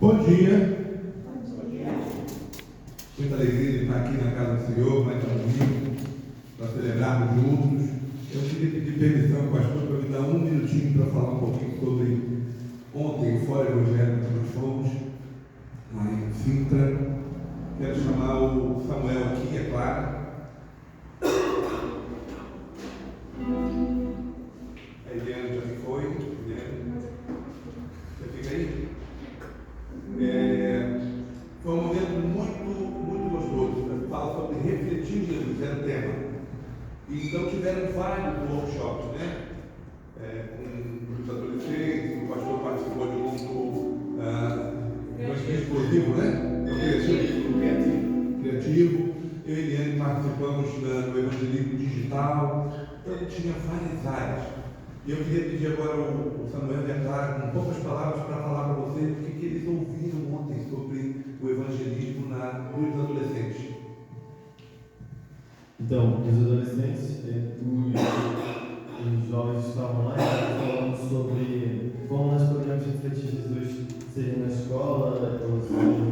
Bom dia. Muita alegria de estar aqui na casa do Senhor, mais um domingo, para celebrarmos juntos. Eu queria pedir permissão, pastor, para me dar um minutinho para falar um pouquinho sobre ontem, o Fórum Evangélico que nós fomos, lá em Sintra. Quero chamar o Samuel aqui, é claro. A Eliane já foi. Eliane, você fica aí? Foi um momento muito gostoso. Fala sobre refletir Jesus, era o tema. E então tiveram vários workshops, né? Com os adolescentes, o pastor participou de um explosivo, né? Criativo. Eu e Eliane participamos do evangelismo digital. Então tinha várias áreas. E eu queria pedir agora o Samuel de Aclara, com poucas palavras, para falar para vocês o que eles ouviram ontem sobre o evangelismo dos adolescentes. Então, os adolescentes, os jovens estavam lá e falando sobre como nós podemos refletir Jesus, seja na escola, ou seja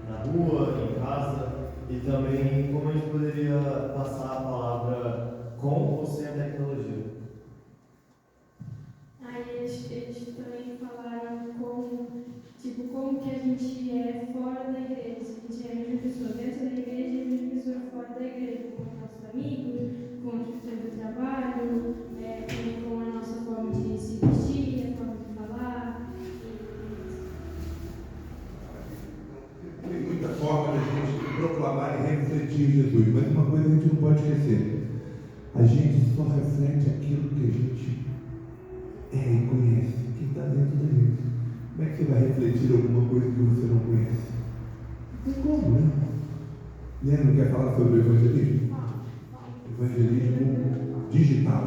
na rua, em casa, e também como a gente poderia passar a palavra com ou sem a tecnologia. Aí eles também falaram como que a gente é fora da igreja, a gente é a mesma pessoa dentro da igreja e a mesma pessoa fora da igreja, com os nossos amigos, com o que faz do trabalho, com a nossa forma de se vestir, a forma de falar. Tem muita forma de a gente proclamar e refletir Jesus, mas uma coisa a gente não pode esquecer: a gente só reflete aquilo que a gente e conhece, que está dentro da gente. Como é que você vai refletir alguma coisa que você não conhece? Não tem como, né? Leandro não quer falar sobre o evangelismo? Evangelismo digital.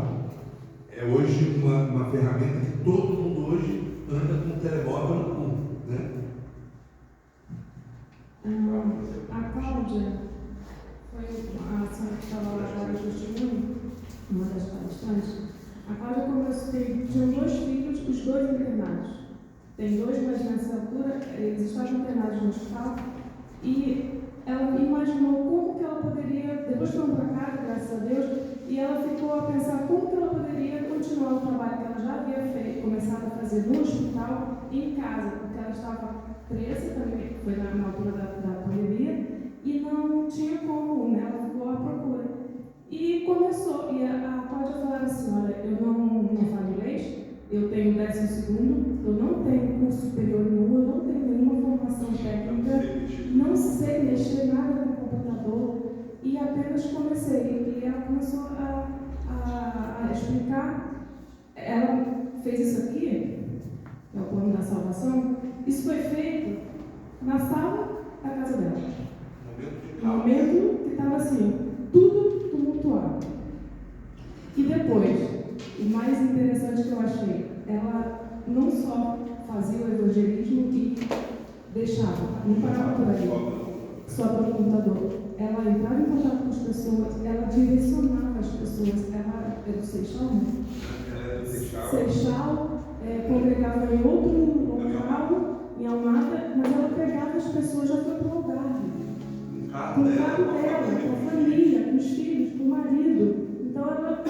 É hoje uma ferramenta que todo mundo hoje anda com um telemóvel no mundo, né? A Cláudia foi a senhora que estava lá agora no testemunho, uma das palestrantes. A Cláudia tinham 2 filhos, os 2 internados. Tem 2, mas nessa altura eles estavam internados no hospital e ela imaginou como que ela poderia, depois foram para casa, graças a Deus, e ela ficou a pensar como que ela poderia continuar o trabalho que ela já havia começado a fazer no hospital em casa, porque ela estava presa também, foi na altura da pandemia, e não tinha como, né? Ela ficou à procura. E começou, e a Cláudia falava assim: olha, eu não falo inglês, eu tenho 12º, eu não tenho curso superior nenhum, eu não tenho nenhuma formação técnica, não sei mexer nada no computador, e apenas comecei. E ela começou a explicar. Ela fez isso aqui, é o plano da salvação. Isso foi feito na sala da casa dela. No momento que estava assim, tudo tumultuado. E depois, o mais interessante que eu achei, ela não só fazia o evangelismo e deixava, não parava por aí, só pelo computador. Ela entrava em contato com as pessoas, ela direcionava as pessoas. Ela é do Seixal, né? Seixal, congregava em outro local, em Almada, mas ela pegava as pessoas, já foi para o lugar. Com o carro dela, com a família, com os filhos, com o marido. Então ela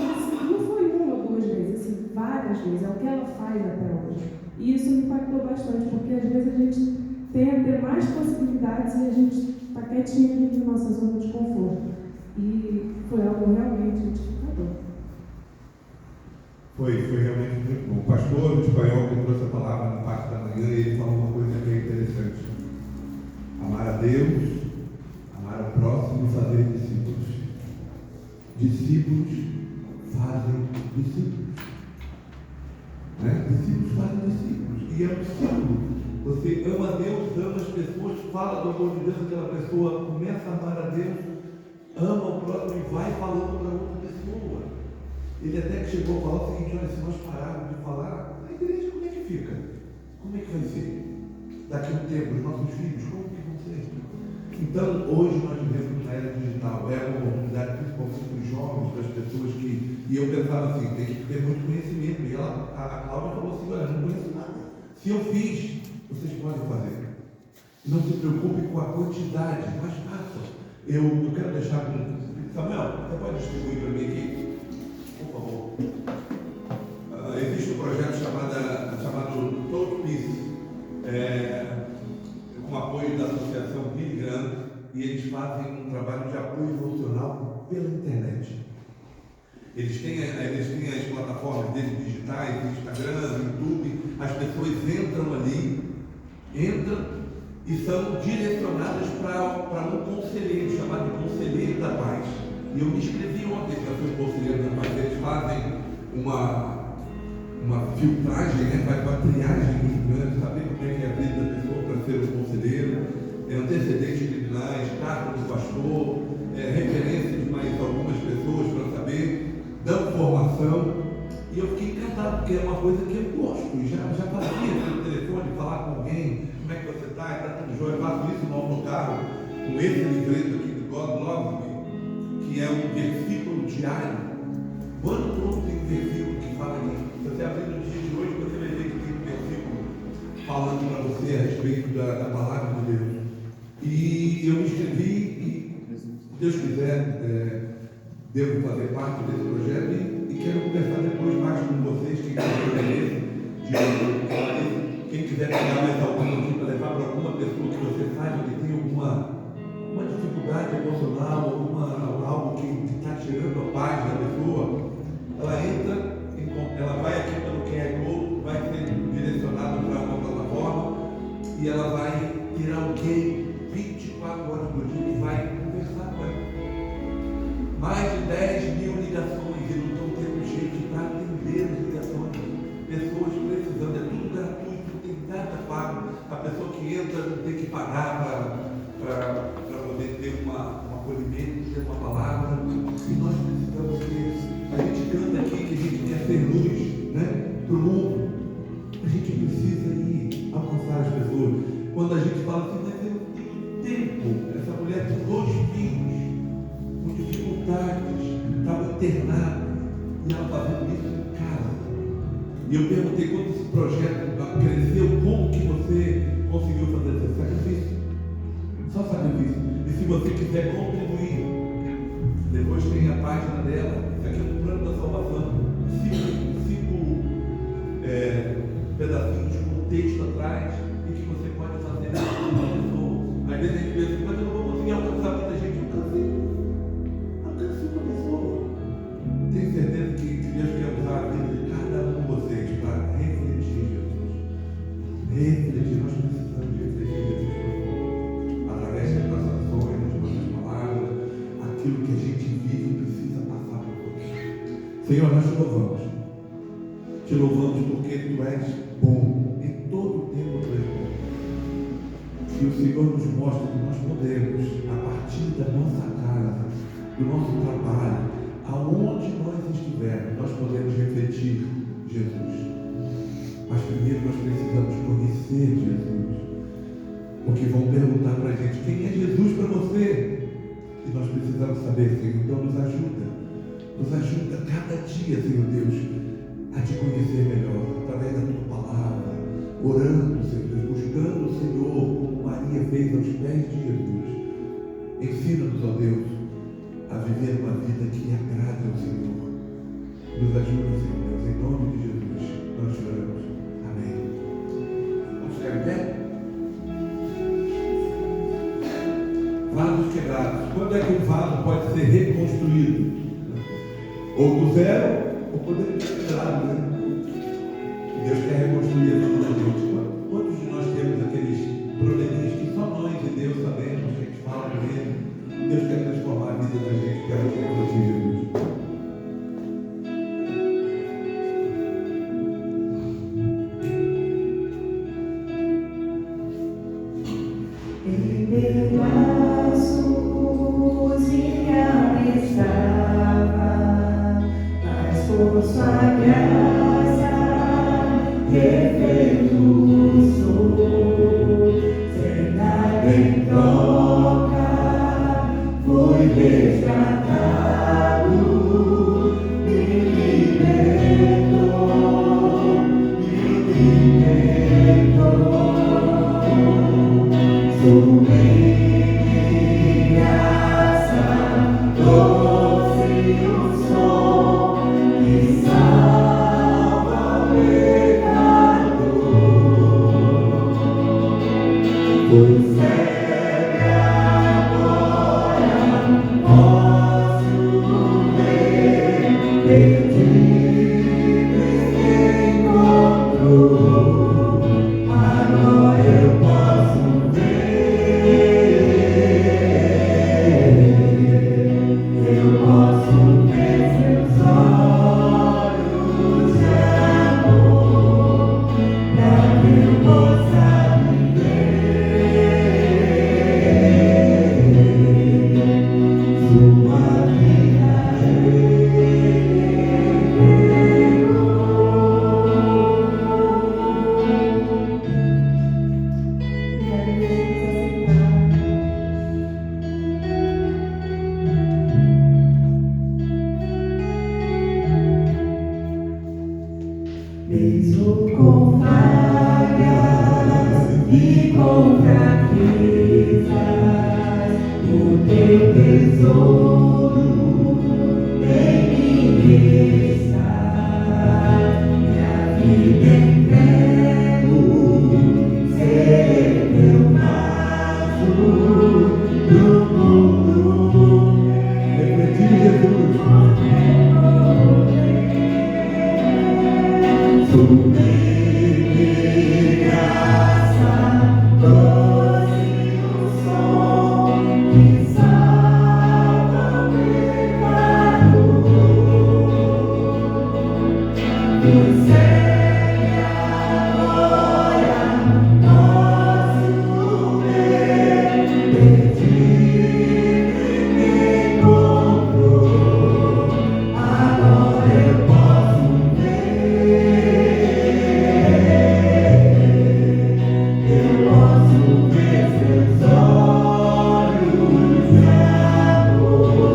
não foi uma ou 2 vezes, assim, várias vezes. É o que ela faz até hoje. E isso me impactou bastante, porque às vezes a gente tem a ter mais possibilidades e a gente está quietinho aqui na nossa zona de conforto. E foi algo realmente edificador. Foi realmente muito bom. O pastor espanhol que trouxe a palavra na parte da manhã, ele falou uma coisa bem interessante: amar a Deus, amar ao próximo e fazer discípulos. Discípulos fazem discípulos. Né? Discípulos fazem discípulos. E é um discípulo. Você ama a Deus, ama as pessoas, fala do amor de Deus, aquela pessoa começa a amar a Deus, ama o próximo e vai falando para outra pessoa. Ele até que chegou a falar o seguinte: olha, se nós pararmos de falar, a igreja como é que fica? Como é que vai ser? Daqui a um tempo, os nossos filhos, como que vão ser? Então, hoje nós vivemos na era digital, é uma oportunidade principalmente para os jovens, para as pessoas que... E eu pensava assim, tem que ter muito conhecimento. E a Cláudia falou assim: olha, não conheço nada. Se eu fiz, você vocês podem fazer. Não se preocupe com a quantidade, mas façam. Eu quero deixar com Samuel, você pode distribuir para mim aqui? Por favor. Existe um projeto chamado Total Peace, com apoio da Associação Billy Graham, e eles fazem um trabalho de apoio emocional pela internet. Eles têm as plataformas deles digitais, Instagram, YouTube, as pessoas entram ali, e são direcionadas para um conselheiro, chamado Conselheiro da Paz. E eu me inscrevi ontem para ser o Conselheiro da Paz. Eles fazem uma filtragem, né? Faz uma triagem muito grande, saber como é que é a vida da pessoa para ser o conselheiro, antecedentes criminais, cargo do pastor, referência de mais algumas pessoas para saber, dando formação. E eu fiquei encantado, porque é uma coisa que eu gosto, já fazia pelo telefone, falar com alguém, como é que você está, está tudo jóia. Eu faço isso no carro, com esse livreto aqui do God Love Me, que é um versículo diário. O ano todo tem um versículo que fala nisso. Se você abrir no dia de hoje, você vai ver que tem um versículo falando para você a respeito da palavra de Deus. E eu me inscrevi e, se Deus quiser, devo fazer parte desse projeto e quero conversar depois mais com vocês, quem quiser pegar mais alguma aqui para levar para alguma pessoa que você saiba que tem alguma dificuldade emocional, algo que está tirando a paz da pessoa, ela entra, ela vai aqui pelo QR Code, vai ser direcionada para uma plataforma e ela vai ter alguém 24 horas por dia que vai conversar com ela. Mais de 10 mil ligações e não estão tendo jeito para atender as ligações. Pessoas precisando, é tudo gratuito, não tem nada pago. A pessoa que entra não tem que pagar para poder ter um acolhimento, ter uma palavra. E nós precisamos ter. A gente canta aqui que a gente quer ser luz, né, para o mundo. A gente precisa ir alcançar as pessoas. Quando a gente fala assim, mas eu tenho tempo. Essa mulher tem 2 filhos com dificuldades, estava internada, e ela fazendo isso em casa. E eu perguntei quando esse projeto cresceu, como que você conseguiu fazer esse sacrifício? Só sacrifício. E se você quiser contribuir, depois tem a página dela, isso aqui é um plano da salvação. 5 pedacinhos com texto atrás, e que você pode fazer com uma pessoa. Às vezes a gente pensa, mas eu não vou conseguir alcançar muita gente. Alcance uma pessoa. Tenho certeza que Deus quer usar a vida de cada um de vocês para refletir Jesus. Refletir, nós precisamos de refletir Jesus. Através das nossas ações, das nossas palavras, aquilo que a gente vive precisa passar para o outro. Senhor, nós te louvamos. Te louvamos porque tu és bom. Em todo o tempo tu és bom. E o Senhor nos mostra que nós podemos, a partir da nossa casa, do nosso trabalho, aonde nós estivermos, nós podemos refletir Jesus. Mas primeiro nós precisamos conhecer Jesus. Porque vão perguntar para a gente, quem é Jesus para você? E nós precisamos saber, Senhor. Então nos ajuda. Nos ajuda cada dia, Senhor Deus, a te conhecer melhor, através da tua palavra, orando, Senhor Deus, buscando o Senhor, como Maria fez aos pés de Jesus. Ensina-nos, ó Deus, a viver uma vida que agrade ao Senhor. Nos ajuda, Senhor Deus, em nome de Jesus, nós choramos. Amém. Vamos ficar em pé? Vasos quebrados. Quando é que um vaso pode ser reconstruído? Ou do zero, ou poderia ser quebrado, né? Deus quer reconstruir a vida da gente. Quantos de nós temos aqueles probleminhas que só nós e Deus sabemos, que a gente fala com Ele? Deus quer transformar a vida da gente para refletir Jesus. Em pedaços e estava, mas por sua graça perfeito sou, sem nada em troca, fui resgatado, me libertou, me libertou. Mesmo com falhas e com fraquezas, o teu tesouro em mim está. Minha vida entrego, ser teu vaso do mundo. Refletir Jesus. Sublime graça, doce o som que salva o pecado. Segue agora nosso bem, perdido e me encontrou. Agora eu posso ver seus olhos de amor,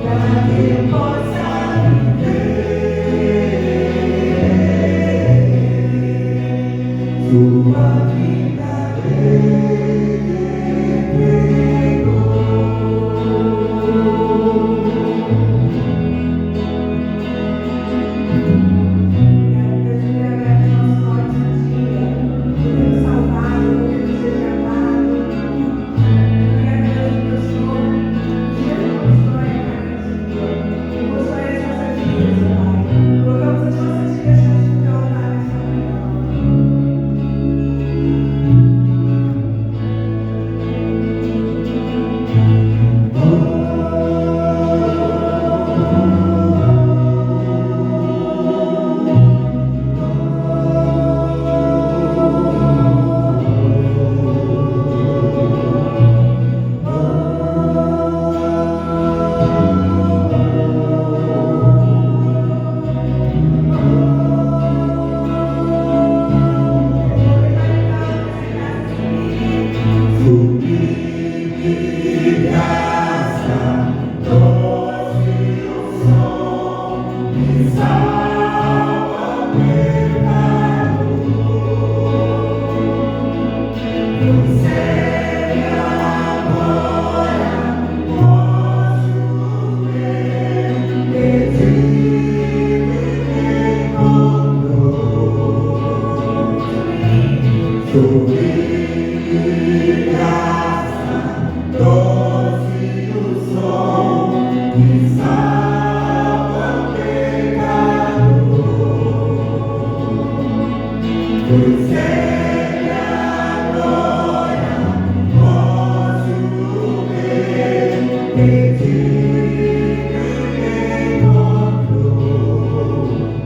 para que eu possa viver sua vida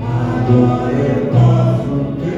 agora eu posso ver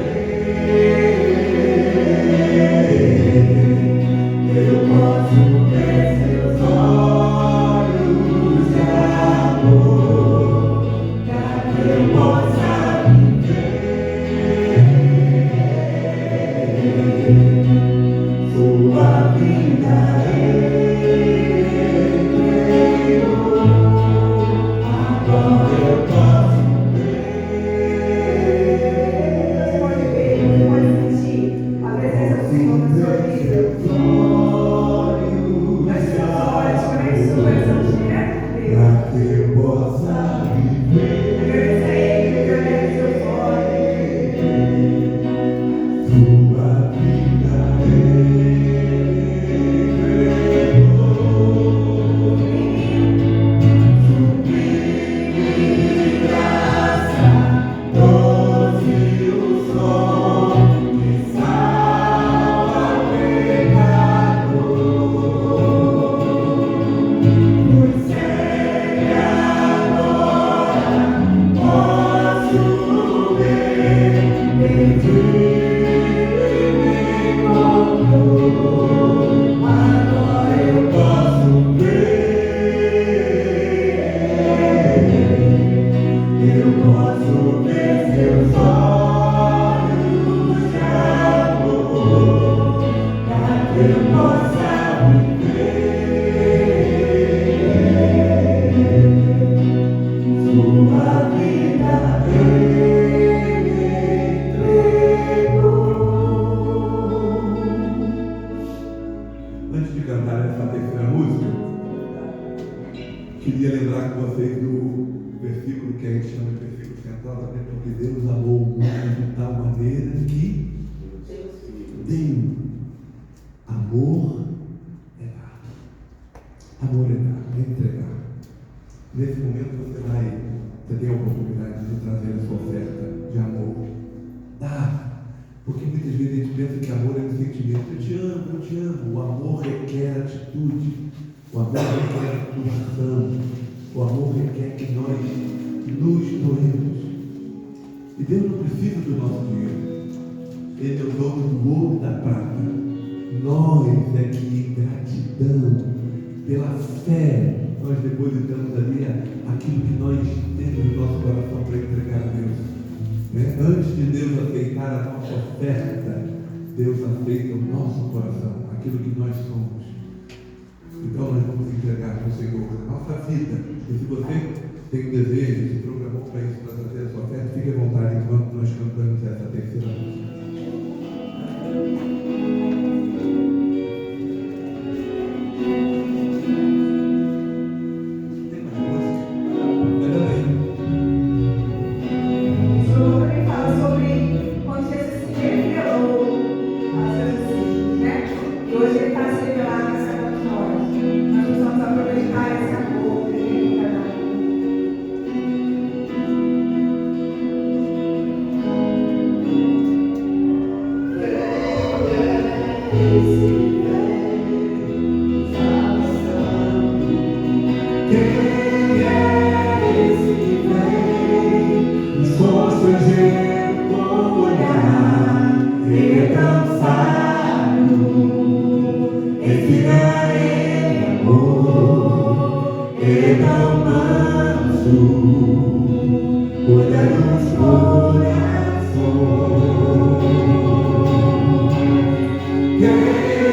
Antes de cantar essa terceira música, queria lembrar com vocês do versículo que a gente chama de versículo central, até porque Deus amou o mundo de tal maneira que deu. Amor é dar. Amor é dar, é entregar. Nesse momento você tem a oportunidade de trazer a sua oferta de amor. Dá. Porque muitas vezes a gente pensa que amor é um sentimento. Eu te amo, eu te amo. O amor requer atitude. O amor requer atuação. O amor requer que nós nos doemos. E Deus não precisa do nosso dinheiro. Ele é o dono do ouro e da prata. Nós é que em gratidão, pela fé, nós depositamos ali aquilo que nós temos no nosso coração para entregar a Deus. Antes de Deus aceitar a nossa oferta, Deus aceita o nosso coração, aquilo que nós somos. Então nós vamos entregar para o Senhor a nossa vida. E se você tem desejo, se programou para isso, para trazer a sua oferta, fique à vontade enquanto nós cantamos essa terceira música. Yeah.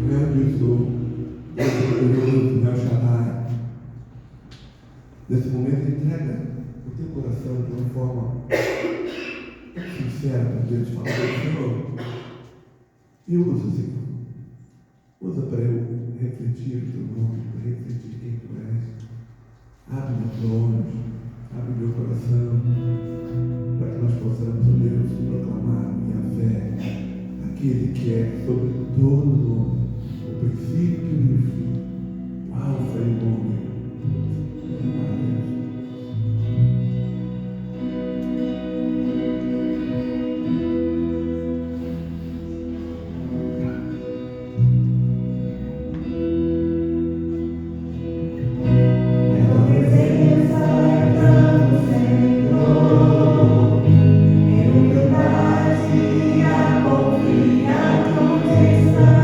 grande eu sou, Deus poderoso, El Shaddai. Nesse momento, entrega o teu coração de uma forma sincera para Deus. Fala, Senhor, me usa, Senhor. Usa para eu refletir o teu nome, para refletir quem tu és. Abre meus olhos, abre meu coração, para que nós possamos, ó Deus, proclamar a fé, aquele que é sobre todo nome, o princípio e o fim, o alfa e o ômega. Confiar, não deixar.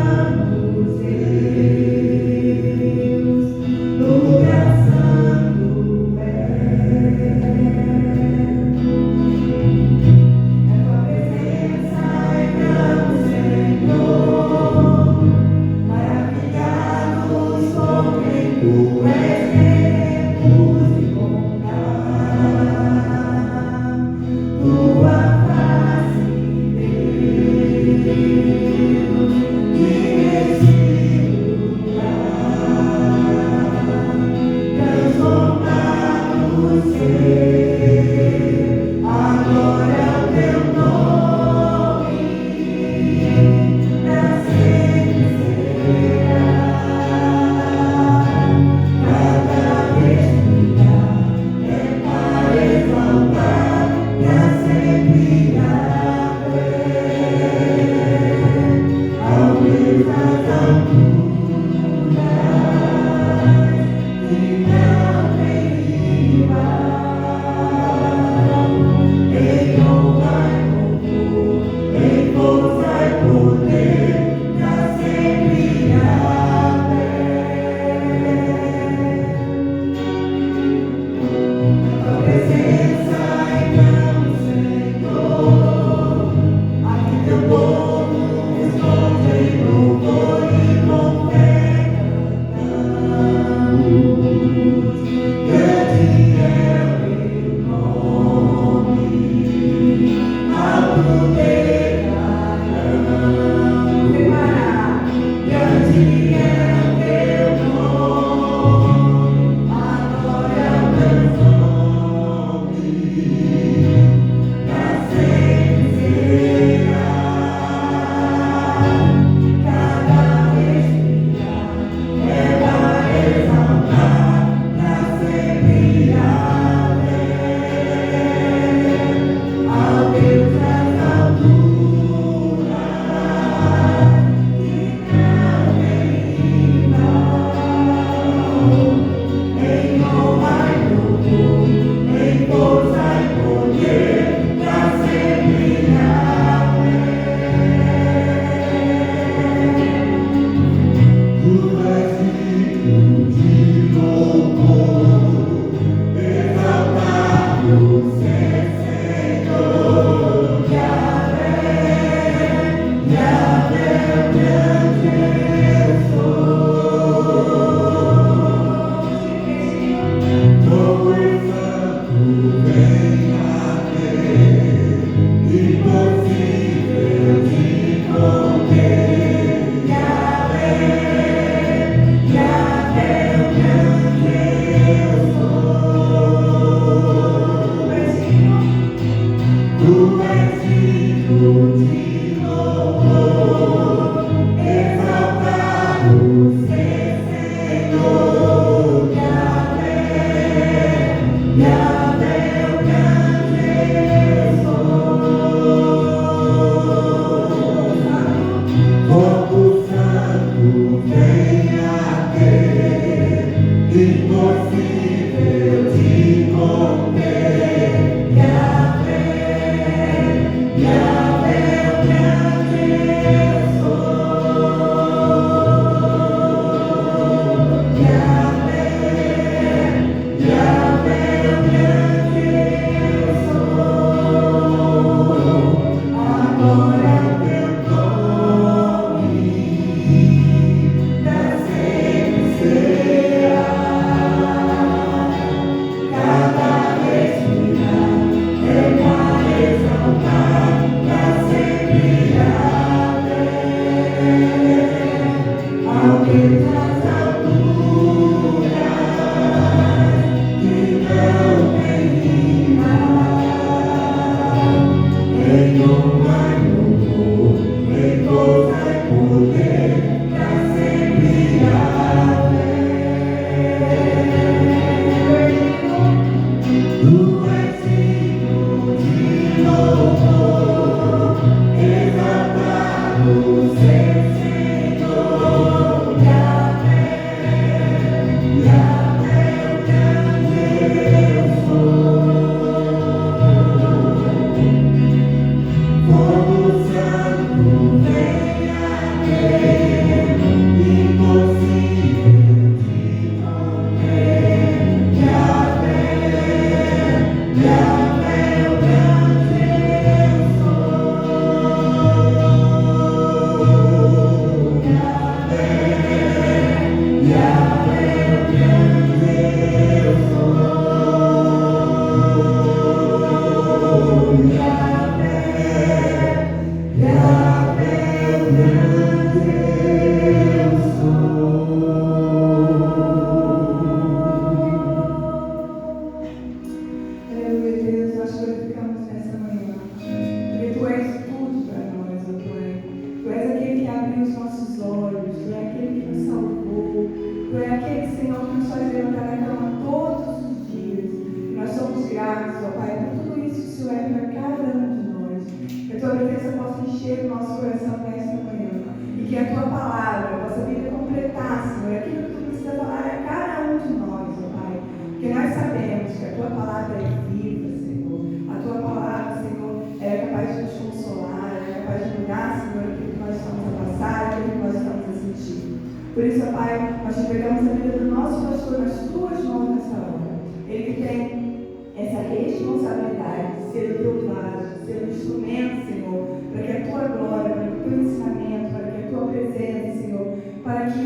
Por isso, ó Pai, nós entregamos a vida do nosso pastor nas tuas mãos nessa hora. Ele que tem essa responsabilidade de ser o teu vaso, de ser o instrumento, Senhor, para que a tua glória, para que o teu ensinamento, para que a tua presença, Senhor, para que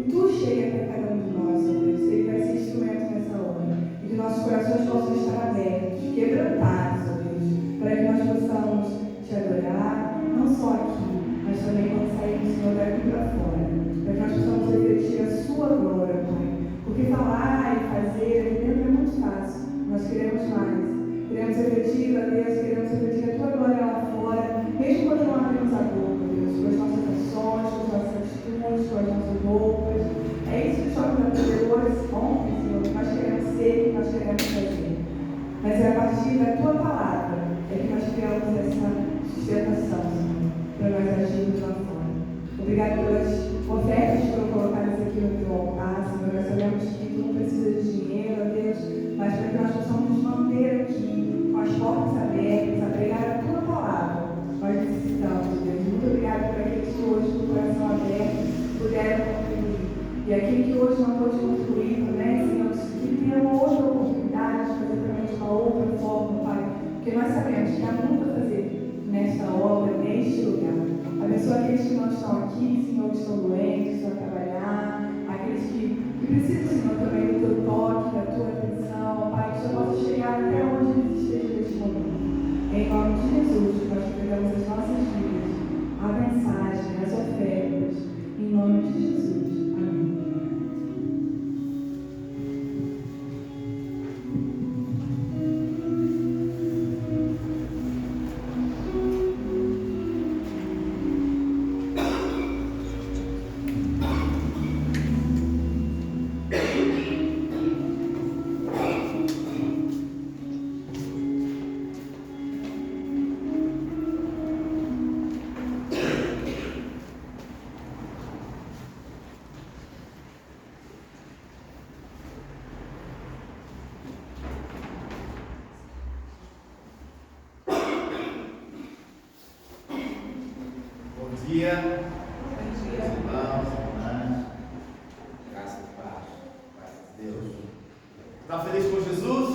tu chegue até cada um de nós, ó Deus. Ele vai ser instrumento nessa hora. E que nossos corações possam estar abertos, quebrantados, ó Deus, para que nós possamos te adorar, não só aqui, mas também quando sairmos, Senhor, daqui para fora. Para que nós possamos refletir a sua glória, Pai. Porque falar e fazer aqui dentro é muito fácil. Nós queremos mais. Queremos refletir, ó Deus, queremos refletir a tua glória lá fora, mesmo quando não abrimos a boca, Deus, com as nossas ações, com as nossas atitudes, com as nossas roupas. É isso que os jovens adoradores ontem, Senhor, que nós queremos ser, que nós queremos fazer. Mas é a partir da tua palavra é que nós criamos essa sustentação, Senhor, para nós agirmos lá fora. Obrigado pelas ofertas que foram colocadas aqui no teu altar, Senhor. Nós sabemos que tu não precisa de dinheiro, ó Deus, mas para que nós possamos nos manter aqui, com as portas abertas, a pregar a tua palavra. Nós necessitamos, Deus. Muito obrigado por aqueles que hoje, com o coração aberto, puderam contribuir. E aquele que hoje não pôde contribuir também, Senhor, que tenha uma outra oportunidade de fazer também de uma outra forma, Pai. Porque nós sabemos que há muito a fazer nesta obra, neste lugar. Abençoa aqueles que não estão aqui, Senhor, que estão doentes, que estão a trabalhar, aqueles que precisam, Senhor, também do teu toque, da tua atenção, Pai, que o Senhor possa chegar até onde eles estejam neste momento. Em nome de Jesus, nós entregamos as nossas vidas, a mensagem, as ofertas, em nome de Jesus. Amém. Bom dia, irmãos, irmãs, graças e paz, graças a Deus. Está feliz com Jesus?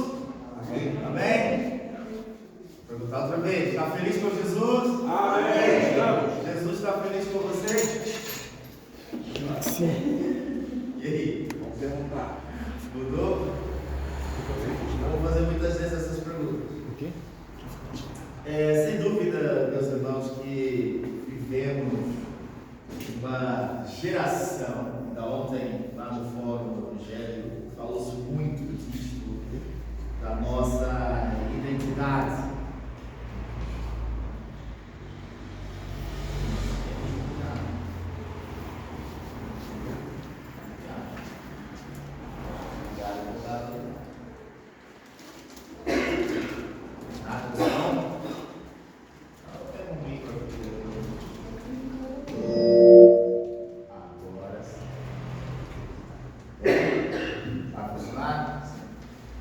Amém? Amém? Vou perguntar outra vez, está feliz com Jesus? Amém! Jesus está feliz com você? Sim. E aí? Vamos perguntar. Mudou? Vou fazer muitas vezes essas perguntas. Sem dúvida, meus irmãos, que vivemos uma geração ainda ontem, lá no Fórum do Evangelho, falou-se muito disto, da nossa identidade.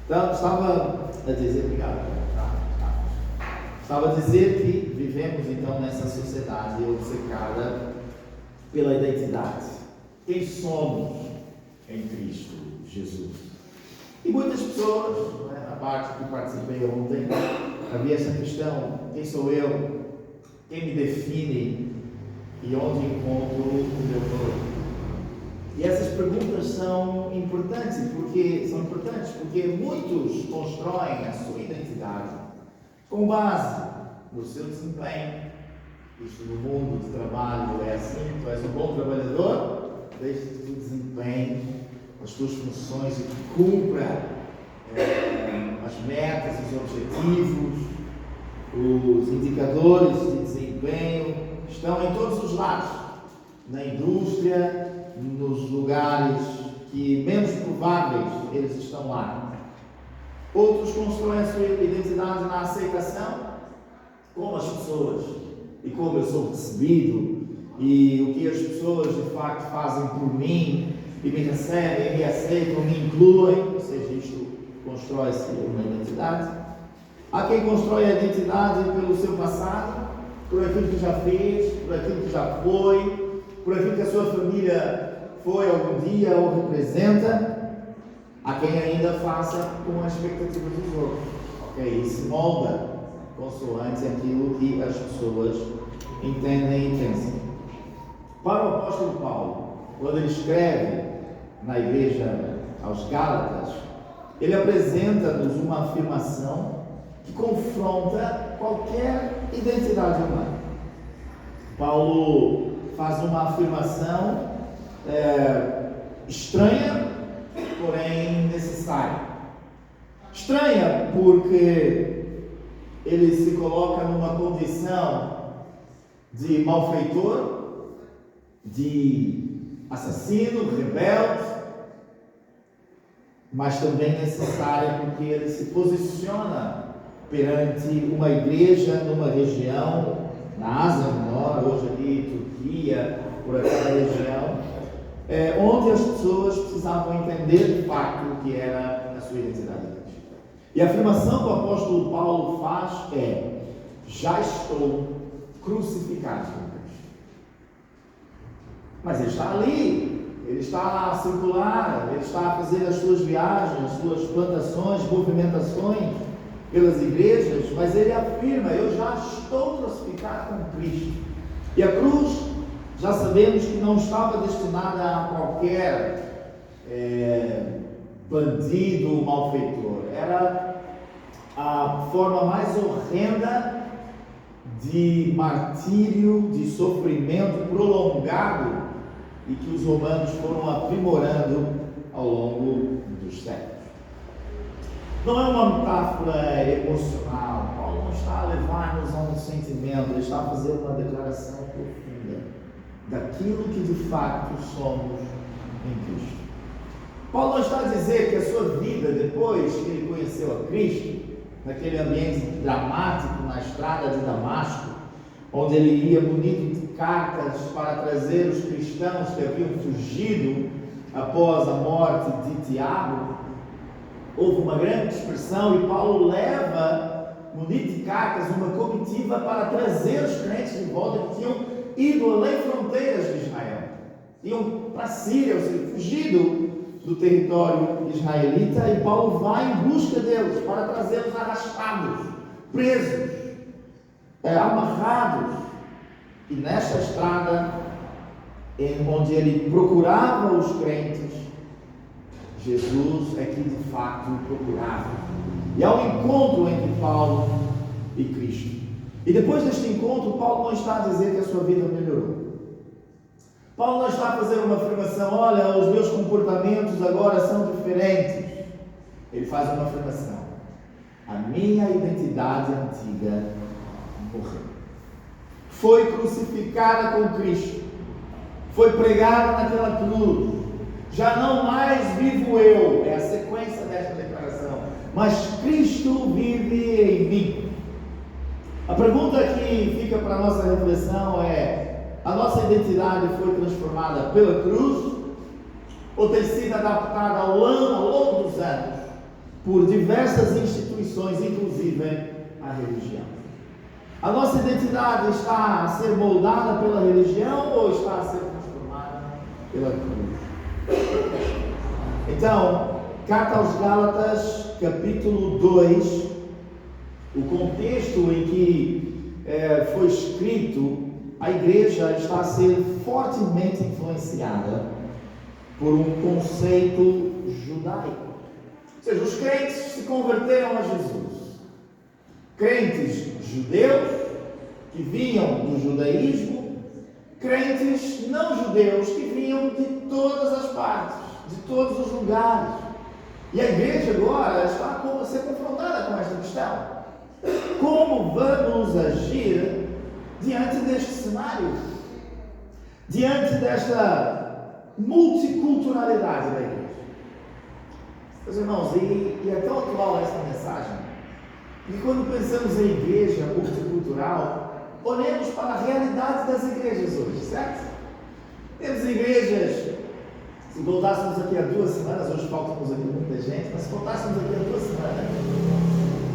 Então, estava a dizer que vivemos então nessa sociedade obcecada pela identidade. Quem somos em Cristo Jesus? E muitas pessoas, na parte que participei ontem, havia essa questão: quem sou eu? Quem me define? E onde encontro o meu valor? E essas perguntas são importantes porque muitos constroem a sua identidade com base no seu desempenho. Isto no mundo de trabalho é assim: tu és um bom trabalhador desde que tu desempenhe as tuas funções e que cumpra as metas, os objetivos, os indicadores de desempenho estão em todos os lados, na indústria, nos lugares que menos prováveis eles estão lá. Outros constroem a sua identidade na aceitação, como as pessoas e como eu sou recebido e o que as pessoas de facto fazem por mim e me recebem, me aceitam, me incluem, ou seja, isto constrói-se uma identidade. Há quem constrói a identidade pelo seu passado, por aquilo que já fez, por aquilo que já foi, por aquilo que a sua família foi algum dia ou representa. Há quem ainda faça com as expectativas dos outros, ok? E se molda consoante aquilo que as pessoas entendem e pensam. Para o apóstolo Paulo, quando ele escreve na igreja aos Gálatas, ele apresenta-nos uma afirmação que confronta qualquer identidade humana. Paulo faz uma afirmação estranha, porém necessária. Estranha porque ele se coloca numa condição de malfeitor, de assassino, rebelde, mas também necessária porque ele se posiciona perante uma igreja numa região, na Ásia Menor, hoje ali Turquia, por aquela região, onde as pessoas precisavam entender de facto o que era a sua identidade. E a afirmação que o apóstolo Paulo faz é: já estou crucificado com Cristo. Mas ele está ali, ele está a circular, ele está a fazer as suas viagens, as suas plantações, movimentações pelas igrejas, mas ele afirma: eu já estou crucificado com Cristo. E a cruz, já sabemos que não estava destinada a qualquer bandido ou malfeitor. Era a forma mais horrenda de martírio, de sofrimento prolongado e que os romanos foram aprimorando ao longo dos séculos. Não é uma metáfora emocional. Paulo não está a levar-nos a um sentimento, ele está a fazer uma declaração profunda daquilo que de fato somos em Cristo. Paulo não está a dizer que a sua vida, depois que ele conheceu a Cristo, naquele ambiente dramático na estrada de Damasco, onde ele ia munido de cartas para trazer os cristãos que haviam fugido após a morte de Tiago, houve uma grande dispersão e Paulo leva, munido de cartas, uma comitiva para trazer os crentes de volta que tinham ido além fronteiras de Israel. Iam para a Síria, ou seja, fugido do território israelita, e Paulo vai em busca deles para trazê-los arrastados, presos, amarrados. E nesta estrada, onde ele procurava os crentes, Jesus é que de fato o procurava. E há um encontro entre Paulo e Cristo. E depois deste encontro, Paulo não está a dizer que a sua vida melhorou. Paulo não está a fazer uma afirmação, olha, os meus comportamentos agora são diferentes. Ele faz uma afirmação: a minha identidade antiga morreu. Foi crucificada com Cristo. Foi pregada naquela cruz. Já não mais vivo eu. É a sequência desta declaração. Mas Cristo vive em mim. A pergunta que fica para a nossa reflexão é: a nossa identidade foi transformada pela cruz? Ou tem sido adaptada ao longo dos anos por diversas instituições, inclusive a religião? A nossa identidade está a ser moldada pela religião ou está a ser transformada pela cruz? Então, carta aos Gálatas, capítulo 2, o contexto em que foi escrito, a igreja está a ser fortemente influenciada por um conceito judaico. Ou seja, os crentes se converteram a Jesus. Crentes judeus que vinham do judaísmo, crentes não judeus que vinham de todas as partes, de todos os lugares. E a igreja agora está a ser confrontada com esta questão. Como vamos agir diante deste cenário? Diante desta multiculturalidade da igreja? Meus irmãos, e é tão atual esta mensagem, e quando pensamos em igreja multicultural, olhemos para a realidade das igrejas hoje, certo? Temos igrejas, se voltássemos aqui há 2 semanas, hoje faltamos aqui muita gente, mas se voltássemos aqui há 2 semanas,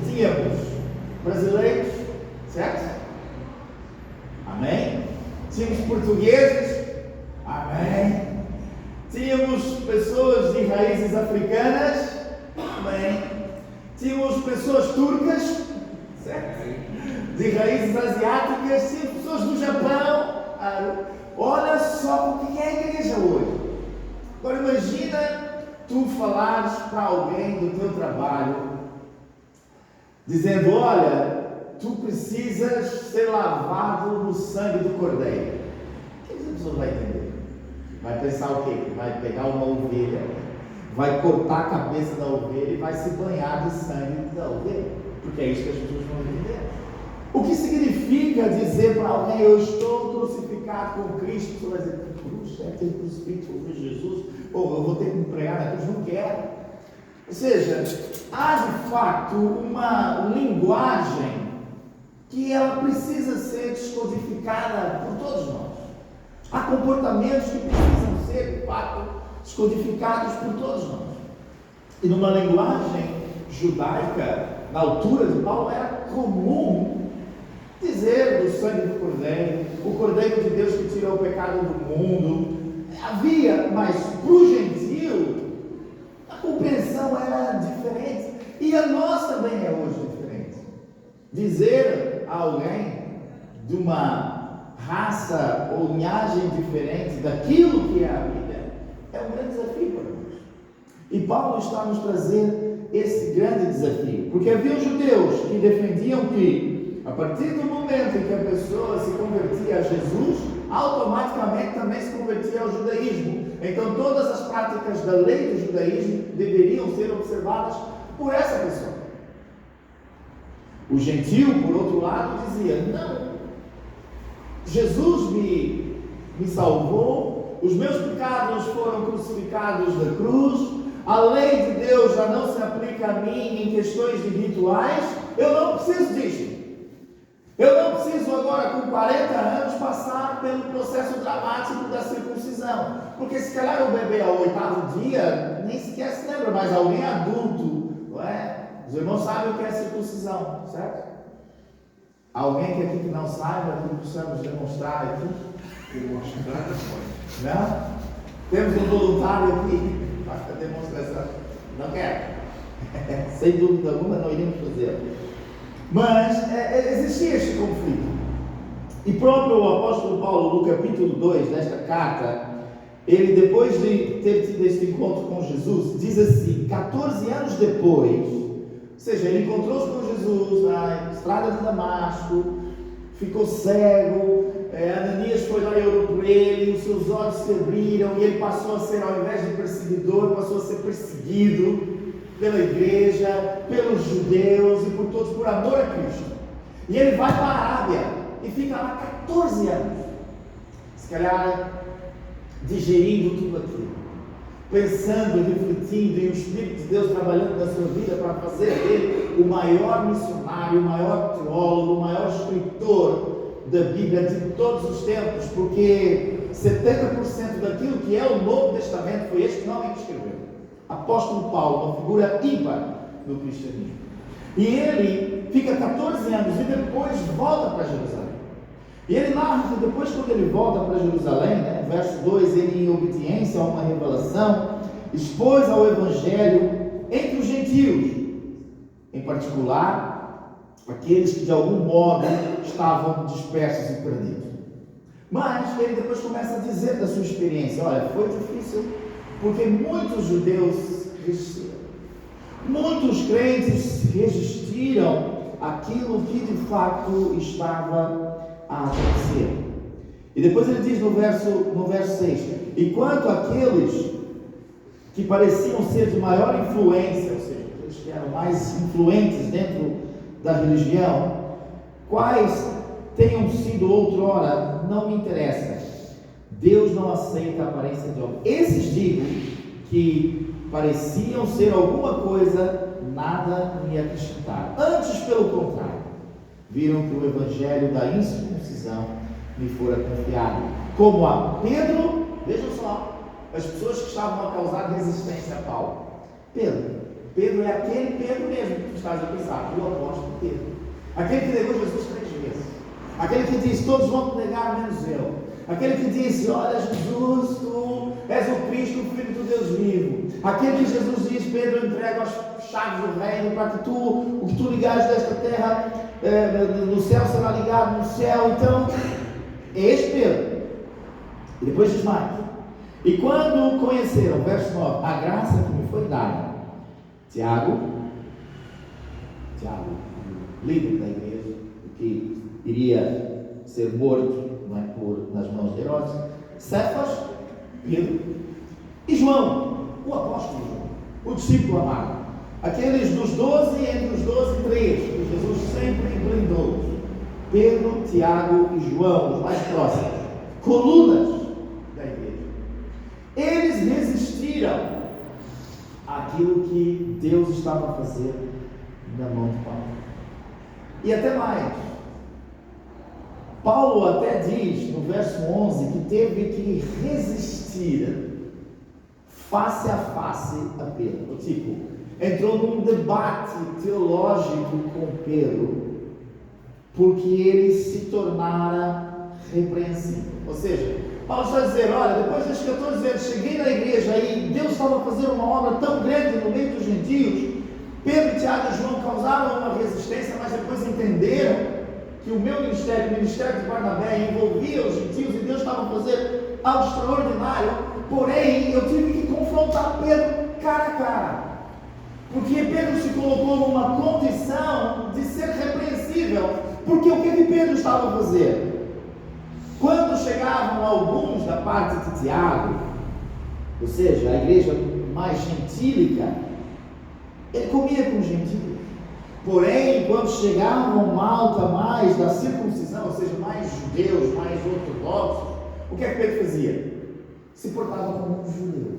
tínhamos brasileiros, certo? Amém? Tínhamos portugueses, amém? Tínhamos pessoas de raízes africanas, amém? Tínhamos pessoas turcas, certo? De raízes asiáticas, tínhamos pessoas do Japão. Olha só o que é a igreja hoje. Agora imagina tu falares para alguém do teu trabalho, dizendo: olha, tu precisas ser lavado no sangue do cordeiro. O que essa pessoa vai entender? Vai pensar o quê? Vai pegar uma ovelha, vai cortar a cabeça da ovelha e vai se banhar de sangue da ovelha. Porque é isso que as pessoas vão entender. O que significa dizer para alguém: eu estou crucificado com Cristo? Você vai dizer: cruz, é ter crucificado com Jesus? Ou eu vou ter que me pregar na cruz? Não quero. Ou seja, há de fato uma linguagem que ela precisa ser descodificada por todos nós. Há comportamentos que precisam ser, de fato, descodificados por todos nós. E numa linguagem judaica, na altura de Paulo, era comum dizer do sangue do cordeiro, o cordeiro de Deus que tirou o pecado do mundo. Havia, mas para o gentio, a compreensão era diferente. E a nossa também é hoje diferente. Dizer a alguém de uma raça ou linhagem diferente daquilo que é a Bíblia é um grande desafio para nós. E Paulo está a nos trazer esse grande desafio, porque havia judeus que defendiam que a partir do momento em que a pessoa se convertia a Jesus, automaticamente também se convertia ao judaísmo. Então todas as práticas da lei do judaísmo deveriam ser observadas por essa pessoa. O gentio, por outro lado, dizia: não, Jesus me salvou, os meus pecados foram crucificados na cruz, a lei de Deus já não se aplica a mim em questões de rituais, eu não preciso disso. Eu não preciso agora, com 40 anos, passar pelo processo dramático da circuncisão. Porque se calhar o bebê ao 8º dia nem sequer se lembra, mas alguém adulto, não é? Os irmãos sabem o que é circuncisão, certo? Alguém aqui que não saiba, que possamos demonstrar aqui? Não? Temos um voluntário aqui para a demonstração. Não quero. Sem dúvida alguma, não iremos fazer. Mas existia este conflito. E próprio o apóstolo Paulo, no capítulo 2 desta carta, ele, depois de ter tido este encontro com Jesus, diz assim, 14 anos depois, ou seja, ele encontrou-se com Jesus na estrada de Damasco, ficou cego, Ananias foi lá e orou por ele, os seus olhos se abriram e ele passou a ser, ao invés de perseguidor, passou a ser perseguido pela igreja, pelos judeus e por todos, por amor a Cristo. E ele vai para a Arábia e fica lá 14 anos, se calhar digerindo tudo aquilo, pensando e refletindo, e o Espírito de Deus trabalhando na sua vida para fazer dele o maior missionário, o maior teólogo, o maior escritor da Bíblia de todos os tempos, porque 70% daquilo que é o Novo Testamento foi este homem que escreveu. Apóstolo Paulo, uma figura ímpar no cristianismo. E ele fica 14 anos e depois volta para Jerusalém. E ele narra que depois, quando ele volta para Jerusalém, no verso 2, ele, em obediência a uma revelação, expôs ao Evangelho entre os gentios, em particular aqueles que de algum modo estavam dispersos e perdidos. Mas ele depois começa a dizer da sua experiência: olha, foi difícil, porque muitos judeus resistiram, muitos crentes resistiram àquilo que de fato estava a acontecer. E depois ele diz no verso 6: e quanto àqueles que pareciam ser de maior influência, ou seja, aqueles que eram mais influentes dentro da religião, quais tenham sido outrora, não me interessa. Deus não aceita a aparência de homem. Esses digo que pareciam ser alguma coisa, nada me acrescentaram. Antes, pelo contrário, viram que o evangelho da incircuncisão me fora confiado. Como a Pedro, vejam só, as pessoas que estavam a causar resistência a Paulo. Pedro é aquele Pedro mesmo que tu estás a pensar, o apóstolo Pedro. Aquele que negou Jesus 3 vezes. Aquele que disse: todos vão te negar, menos eu. Aquele que disse: olha, Jesus, tu és o Cristo, o Filho do Deus vivo. Aquele que Jesus diz: Pedro, entrega as chaves do reino, para que o que tu ligares desta terra no céu será ligado no céu. Então, é este Pedro. E depois diz mais: e quando conheceram, verso 9, a graça que me foi dada, Tiago, líder da igreja, que iria ser morto, não é, nas mãos de Herodes, Cefas, Pedro, e João, o apóstolo João, o discípulo amado, aqueles dos 12, entre os 12, 3, que Jesus sempre blindou: Pedro, Tiago e João, os mais próximos, colunas da igreja. Eles resistiram àquilo que Deus estava a fazer na mão de Paulo. E até mais, Paulo até diz no verso 11 que teve que resistir face a face a Pedro. Tipo, entrou num debate teológico com Pedro, porque ele se tornara repreensível. Ou seja, Paulo está a dizer: olha, depois desses 14 anos cheguei na igreja e Deus estava a fazer uma obra tão grande no meio dos gentios. Pedro, Tiago e João causaram uma resistência, mas depois entenderam que o meu ministério, o ministério de Barnabé, envolvia os gentios e Deus estava a fazer algo extraordinário. Porém, eu tive que confrontar Pedro cara a cara, porque Pedro se colocou numa condição de ser repreensível. Porque o que Pedro estava a fazer? Quando chegavam alguns da parte de Tiago, ou seja, a igreja mais gentílica, ele comia com os gentios. Porém, quando chegavam malta mais da circuncisão, ou seja, mais judeus, mais ortodoxos, o que é que Pedro fazia? Se portava como um judeu.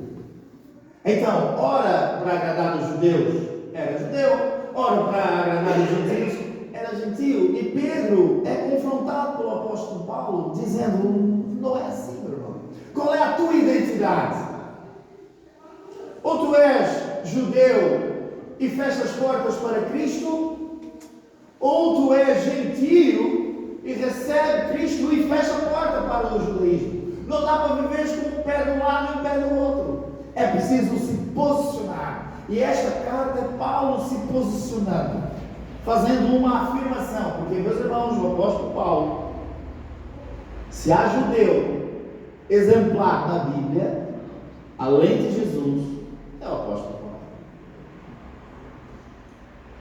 Então, ora para agradar os judeus, era judeu, ora para agradar os gentios, era gentio. E Pedro é confrontado pelo apóstolo Paulo, dizendo: não é assim, meu irmão. Qual é a tua identidade? Ou tu és judeu e fecha as portas para Cristo, ou tu és gentio e recebe Cristo e fecha a porta para o judaísmo. Não dá para viver com um pé de um lado e um pé do outro. É preciso se posicionar. E esta carta é Paulo se posicionando, fazendo uma afirmação. Porque, meus irmãos, o apóstolo Paulo, se há judeu exemplar na Bíblia, além de Jesus, é o apóstolo Paulo.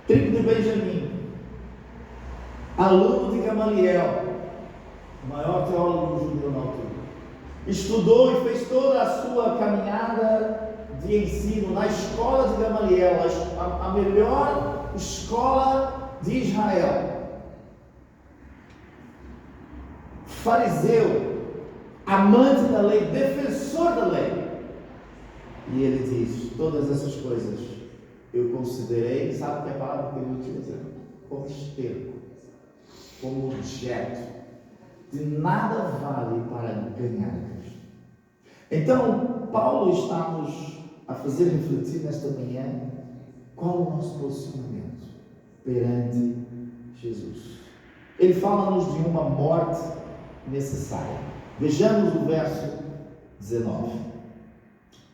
Tribo de Benjamim, aluno de Gamaliel, o maior teólogo judeu na altura. Estudou e fez toda a sua caminhada de ensino na escola de Gamaliel, a melhor escola de Israel. Fariseu, amante da lei, defensor da lei. E ele diz: todas essas coisas eu considerei, sabe que é a palavra que ele utiliza? Como esterco, como objeto, de nada vale para ganhar Cristo. Então, Paulo está nos a fazer refletir nesta manhã qual o nosso posicionamento perante Jesus. Ele fala-nos de uma morte necessária. Vejamos o verso 19.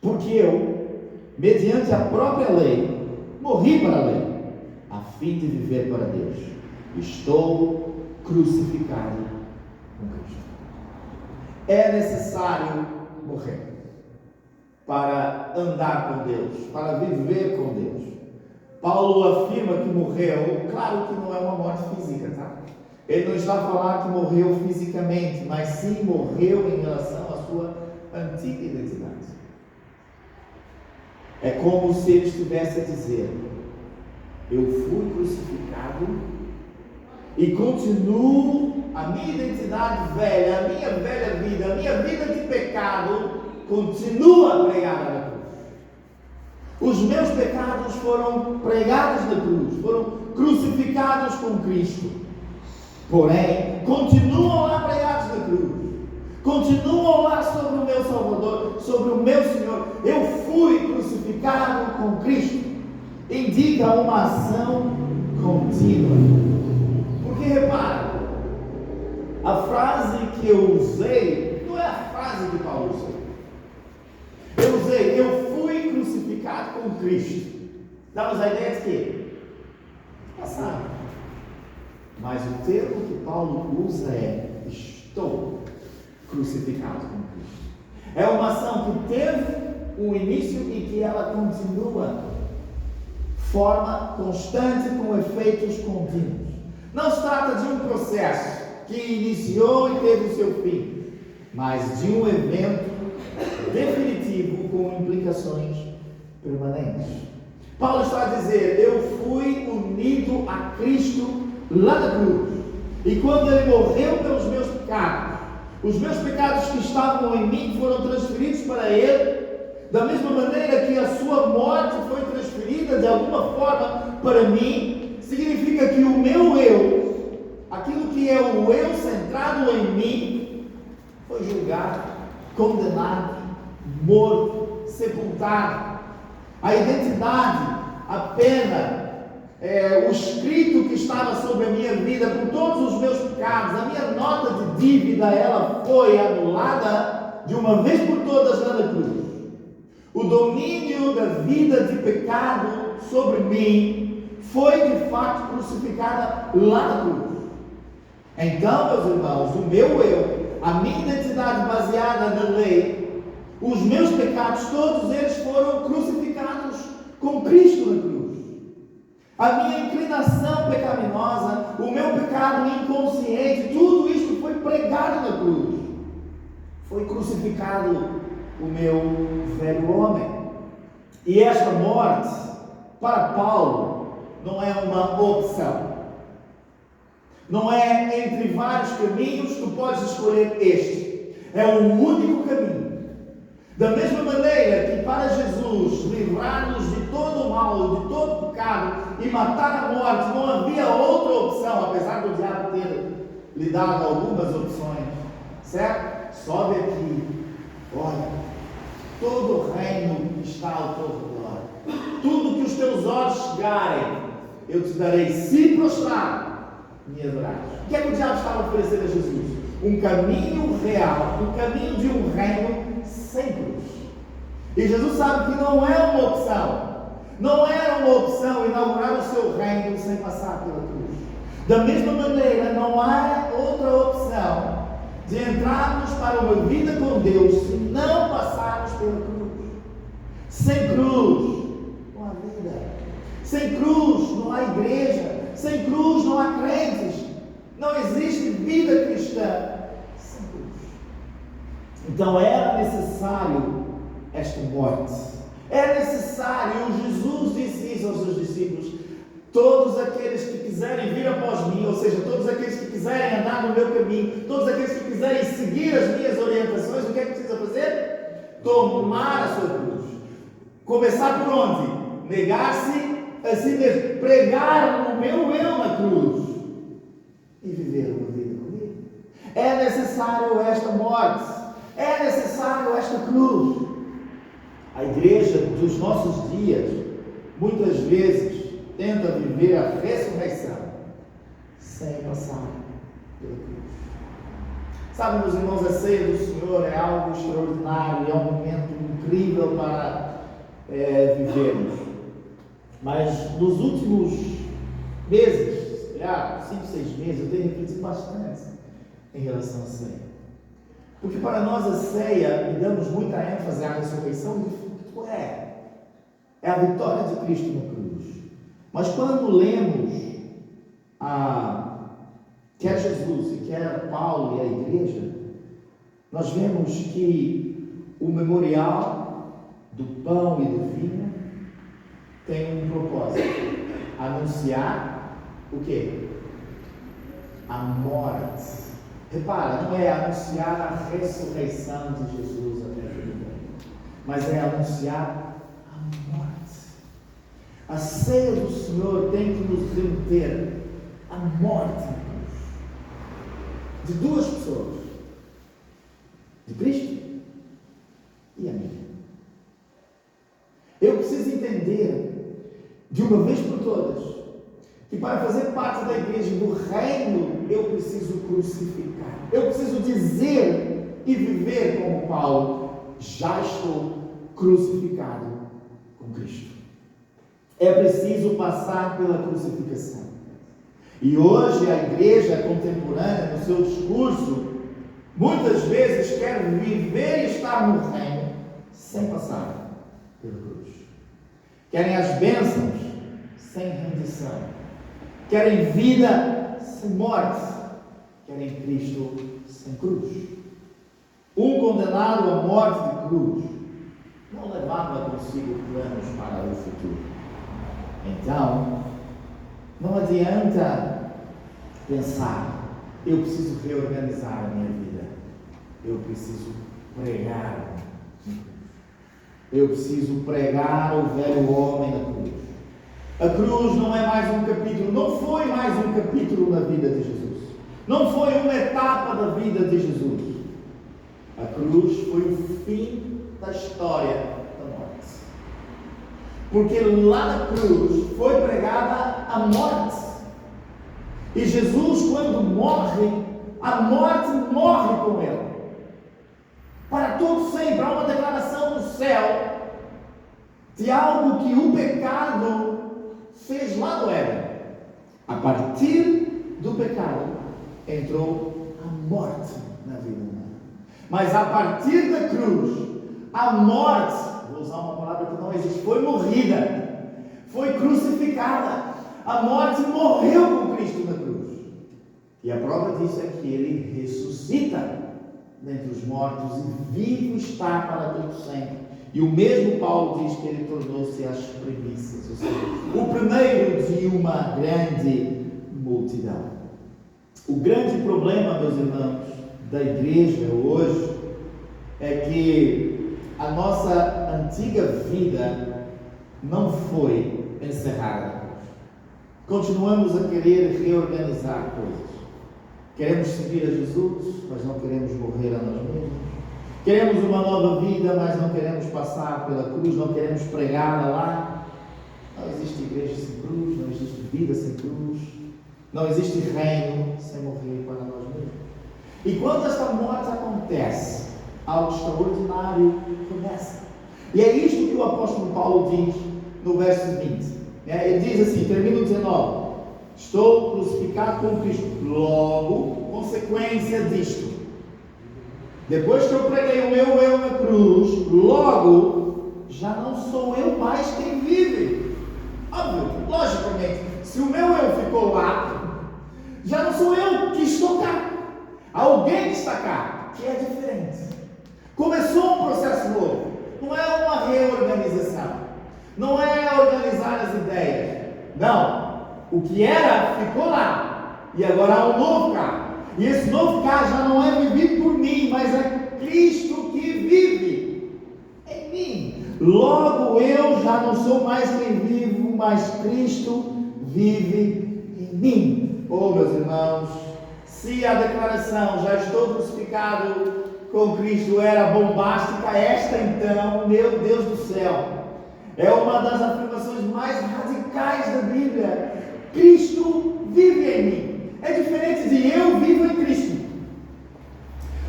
Porque eu, mediante a própria lei, morri para a lei, a fim de viver para Deus. Estou crucificado com Cristo. É necessário morrer para andar com Deus, para viver com Deus. Paulo afirma que morreu, claro que não é uma morte física, tá? Ele não está a falar que morreu fisicamente, mas sim morreu em relação à sua antiga identidade. É como se ele estivesse a dizer: eu fui crucificado e continuo a minha identidade velha, a minha velha vida, a minha vida de pecado continua pregada na cruz. Os meus pecados foram pregados na cruz, foram crucificados com Cristo. Porém, continuam lá pregados na cruz, continuam lá sobre o meu Salvador, sobre o meu Senhor. Eu fui crucificado com Cristo. Indica uma ação contínua. Porque repara, a frase que eu usei não é a frase que Paulo usou. Eu usei: eu fui crucificado com Cristo. Dá-nos a ideia de quê? Passado. Mas o termo que Paulo usa é: estou crucificado com Cristo. É uma ação que teve um início e que ela continua, forma constante com efeitos contínuos. Não se trata de um processo que iniciou e teve o seu fim, mas de um evento definitivo com implicações permanentes. Paulo está a dizer: eu fui unido a Cristo lá na cruz, e quando ele morreu pelos meus pecados, os meus pecados que estavam em mim foram transferidos para ele, da mesma maneira que a sua morte foi transferida de alguma forma para mim. Significa que o meu eu, aquilo que é o eu centrado em mim, foi julgado, condenado, morto, sepultado. A identidade, a pena, o escrito que estava sobre a minha vida por todos os meus pecados, a minha nota de dívida, ela foi anulada de uma vez por todas lá na cruz. O domínio da vida de pecado sobre mim foi de fato crucificada lá na cruz. Então, meus irmãos, o meu eu, a minha identidade baseada na lei, os meus pecados, todos eles foram crucificados com Cristo na cruz. A minha inclinação pecaminosa, o meu pecado inconsciente, tudo isso foi pregado na cruz. Foi crucificado o meu velho homem. E esta morte, para Paulo, não é uma opção. Não é entre vários caminhos, tu podes escolher este. É um único caminho. Da mesma maneira que para Jesus livrar-nos de todo o mal, de todo o pecado e matar a morte, não havia outra opção, apesar do diabo ter lhe dado algumas opções, certo? Sobe aqui, olha, todo o reino está ao teu redor, tudo que os teus olhos chegarem, eu te darei, se prostrar, me adorar. O que é que o diabo estava a oferecer a Jesus? Um caminho real, um caminho de um reino sem cruz. E Jesus sabe que não é uma opção. Não era uma opção inaugurar o seu reino sem passar pela cruz. Da mesma maneira, não há outra opção de entrarmos para uma vida com Deus se não passarmos pela cruz. Sem cruz não há vida. Sem cruz não há igreja. Sem cruz não há crentes. Não existe vida cristã Então era necessário esta morte. É necessário, Jesus disse isso aos seus discípulos: todos aqueles que quiserem vir após mim, ou seja, todos aqueles que quiserem andar no meu caminho, todos aqueles que quiserem seguir as minhas orientações, o que é que precisa fazer? Tomar a sua cruz. Começar por onde? Negar-se a si mesmo, pregar o meu eu na cruz e viver uma vida comigo. É necessário esta morte, é necessário esta cruz. A igreja dos nossos dias muitas vezes tenta viver a ressurreição sem passar pela cruz. Sabe, meus irmãos, a ceia do Senhor é algo extraordinário, é um momento incrível para vivermos. Mas nos últimos meses, se calhar 5, 6 meses, eu tenho refletido bastante em relação à ceia. Porque para nós a ceia, e damos muita ênfase à ressurreição, de fato é a vitória de Cristo na cruz. Mas quando lemos quer Jesus e quer Paulo e a igreja, nós vemos que o memorial do pão e do vinho tem um propósito: anunciar o quê? A morte. Repara, não é anunciar a ressurreição de Jesus até o fim, mas é anunciar a morte. A ceia do Senhor tem que nos remeter à morte de duas pessoas, de Cristo e a mim. Eu preciso entender, de uma vez por todas, que para fazer parte da igreja, do reino, eu preciso crucificar. Eu preciso dizer e viver como Paulo: já estou crucificado com Cristo. É preciso passar pela crucificação. E hoje a igreja contemporânea, no seu discurso, muitas vezes quer viver e estar no reino sem passar pela cruz. Querem as bênçãos sem rendição. Querem vida sem morte. Querem Cristo sem cruz. Um condenado à morte de cruz não levava consigo planos para o futuro. Então, não adianta pensar: eu preciso reorganizar a minha vida. Eu preciso pregar. Eu preciso pregar o velho homem na cruz. A cruz não é mais um capítulo, não foi mais um capítulo na vida de Jesus. Não foi uma etapa da vida de Jesus. A cruz foi o fim da história da morte. Porque lá na cruz foi pregada a morte. E Jesus, quando morre, a morte morre com ele. Para todo sempre, há uma declaração do céu de algo que o pecado fez lá no Éden. A partir do pecado entrou a morte na vida humana. Mas a partir da cruz, a morte, vou usar uma palavra que não existe, foi morrida, foi crucificada. A morte morreu com Cristo na cruz. E a prova disso é que ele ressuscita dentre os mortos e vivo está para todo sempre. E o mesmo Paulo diz que ele tornou-se as primícias, ou seja, o primeiro de uma grande multidão. O grande problema, meus irmãos, da igreja hoje é que a nossa antiga vida não foi encerrada. Continuamos a querer reorganizar coisas. Queremos seguir a Jesus, mas não queremos morrer a nós mesmos. Queremos uma nova vida, mas não queremos passar pela cruz, não queremos pregar lá. Não existe igreja sem cruz, não existe vida sem cruz, não existe reino sem morrer para nós mesmos. E quando esta morte acontece, algo extraordinário começa. E é isto que o apóstolo Paulo diz no verso 20. Ele diz assim, termina o 19: estou crucificado com Cristo. Logo, consequência disto, depois que eu preguei o meu eu na cruz, logo, já não sou eu mais quem vive. Óbvio, logicamente, se o meu eu ficou lá, já não sou eu que estou cá. Alguém que está cá, que é diferente. Começou um processo novo. Não é uma reorganização. Não é organizar as ideias. Não. O que era, ficou lá. E agora há um novo carro. E esse novo carro já não é vivido por mim, mas é Cristo que vive em mim. Logo eu já não sou mais quem vivo, mas Cristo vive em mim. Oh, meus irmãos, se a declaração já estou crucificado com Cristo era bombástica, esta então, meu Deus do céu, é uma das afirmações mais radicais da Bíblia. Cristo vive em mim. É diferente de eu vivo em Cristo.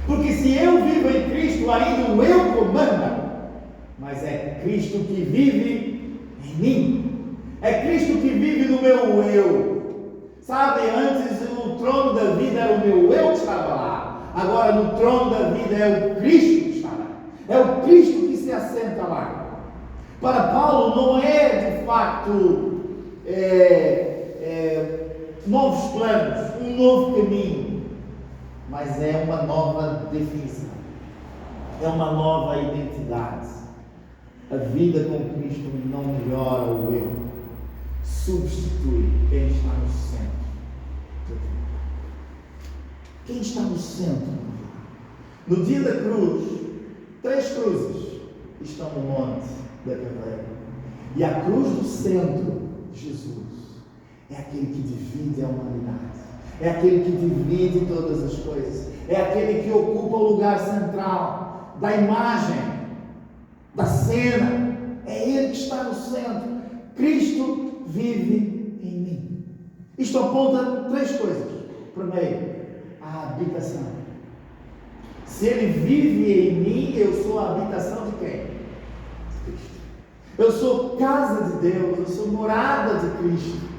Porque se eu vivo em Cristo, ainda o eu comanda. Mas é Cristo que vive em mim. É Cristo que vive no meu eu. Sabe, antes o trono da vida era o meu eu que estava lá. Agora no trono da vida é o Cristo que está lá. É o Cristo que se assenta lá. Para Paulo não é de facto novos planos, um novo caminho, mas é uma nova definição, é uma nova identidade. A vida com Cristo não melhora o eu, substitui quem está no centro da vida. Quem está no centro? No dia da cruz, 3 cruzes estão no monte da caveira, e a cruz do centro, Jesus, é aquele que divide a humanidade, é aquele que divide todas as coisas, é aquele que ocupa o lugar central da imagem, da cena. É Ele que está no centro. Cristo vive em mim. Isto aponta 3 coisas. Primeiro, a habitação. Se Ele vive em mim, eu sou a habitação de quem? Cristo. Eu sou casa de Deus, eu sou morada de Cristo.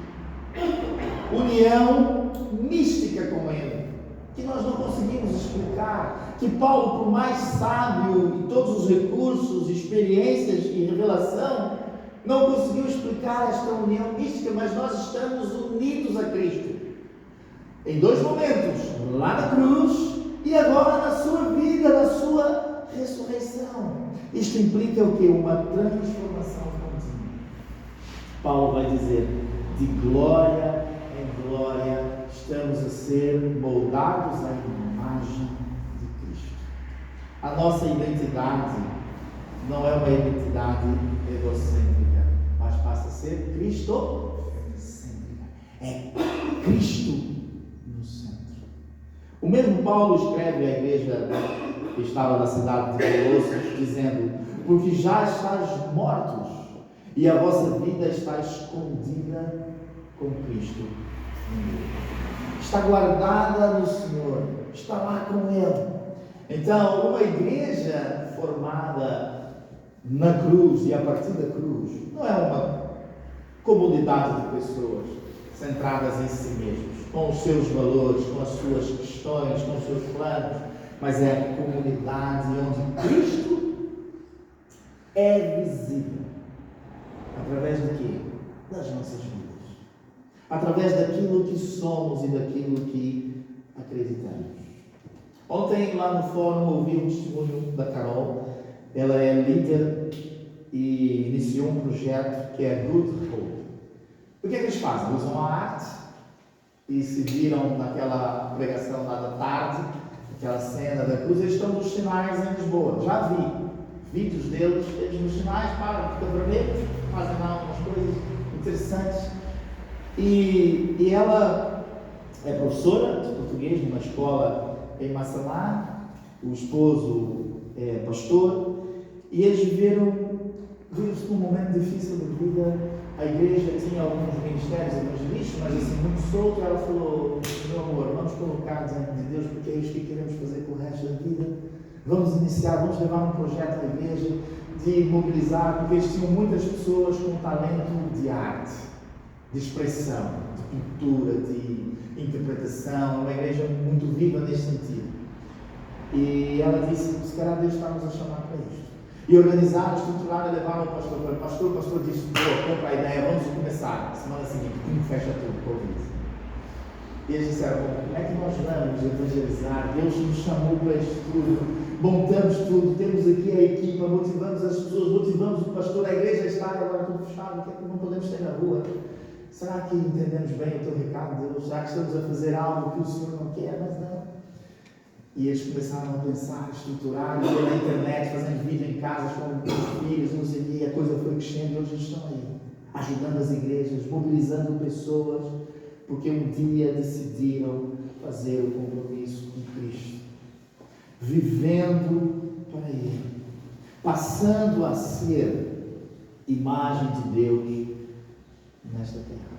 União mística com Ele, que nós não conseguimos explicar, que Paulo, por mais sábio em todos os recursos, experiências e revelação, não conseguiu explicar esta união mística, mas nós estamos unidos a Cristo, em 2 momentos, lá na cruz e agora na sua vida, na sua ressurreição. Isto implica o quê? Uma transformação contínua. Paulo vai dizer, de glória em glória, estamos a ser moldados à imagem de Cristo. A nossa identidade não é uma identidade egocêntrica, mas passa a ser cristocêntrica. É Cristo no centro. O mesmo Paulo escreve à igreja que estava na cidade de Colossos, dizendo, porque já estáis mortos, e a vossa vida está escondida com Cristo em Deus. Está guardada no Senhor, está lá com Ele. Então, uma igreja formada na cruz e a partir da cruz não é uma comunidade de pessoas centradas em si mesmos, com os seus valores, com as suas questões, com os seus planos, mas é a comunidade onde Cristo é visível. Através de quê? Das nossas vidas. Através daquilo que somos e daquilo que acreditamos. Ontem, lá no fórum, ouvi um testemunho da Carol. Ela é líder e iniciou um projeto que é Good Hope. O que é que eles fazem? Usam a arte e se viram naquela pregação lá da tarde, aquela cena da cruz. Eles estão nos sinais em Lisboa. Já vi vídeos deles, eles nos sinais, param, ficam vermelhos, fazem lá umas coisas interessantes. E ela é professora de português numa escola em Massamá, o esposo é pastor, e eles viram-se num momento difícil da vida. A igreja tinha alguns ministérios evangelísticos, mas assim, muito solto. Ela falou, meu amor, vamos colocar diante de Deus, porque é isto que queremos fazer com o resto da vida. Vamos iniciar, vamos levar um projeto à igreja de mobilizar, porque eles tinham muitas pessoas com talento de arte, de expressão, de pintura, de interpretação, uma igreja muito viva nesse sentido. E ela disse, se calhar Deus está-nos a chamar para isto. E organizaram, estruturaram, levaram o pastor para o pastor. O pastor disse, compra a ideia, vamos começar. Semana seguinte, fecha tudo, Covid. E eles disseram, como é que nós vamos evangelizar? Deus nos chamou para isto tudo. montamos tudo, temos aqui a equipa, motivamos as pessoas, motivamos o pastor, a igreja está agora tudo fechado, o que é que não podemos ter na rua? Será que entendemos bem o teu recado, Deus? Será que estamos a fazer algo que o Senhor não quer? Mas não. E eles começaram a pensar, estruturar, ver na internet, fazendo vídeo em casas com os filhos, não sei o quê, e a coisa foi crescendo e hoje eles estão aí, ajudando as igrejas, mobilizando pessoas, porque um dia decidiram fazer o compromisso com Cristo, vivendo para Ele, passando a ser imagem de Deus nesta terra,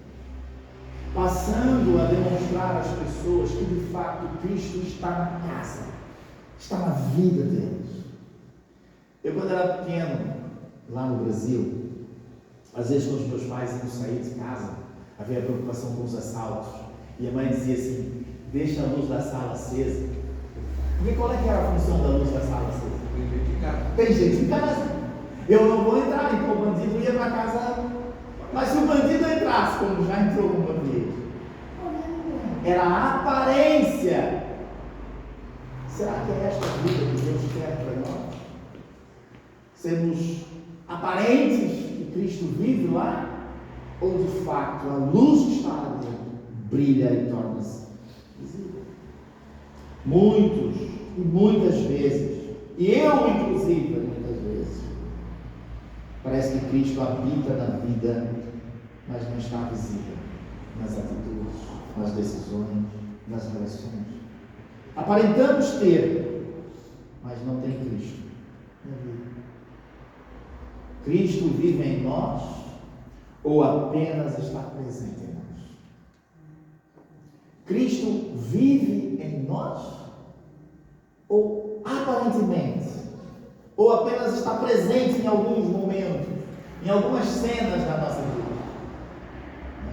passando a demonstrar às pessoas que de fato Cristo está na casa, está na vida deles. Eu, quando era pequeno, lá no Brasil, às vezes quando os meus pais iam sair de casa, havia preocupação com os assaltos, e a mãe dizia assim: deixa a luz da sala acesa. Porque qual é que era a função da luz da sala acesa? Tem gente em casa. Eu não vou entrar, então o bandido ia para casa. Mas se o bandido entrasse, como já entrou uma vez, era a aparência. Será que é esta vida que Deus quer para nós? Sermos aparentes que Cristo vive lá? Ou de facto a luz que está lá dentro brilha e torna-se visível? Muitos e muitas vezes, e eu inclusive muitas vezes, parece que Cristo habita na vida, mas não está visível nas atitudes, nas decisões, nas relações. Aparentamos ter, mas não tem Cristo na vida. Cristo vive em nós ou apenas está presente em nós? Cristo vive em nós ou aparentemente, ou apenas está presente em alguns momentos, em algumas cenas da nossa vida?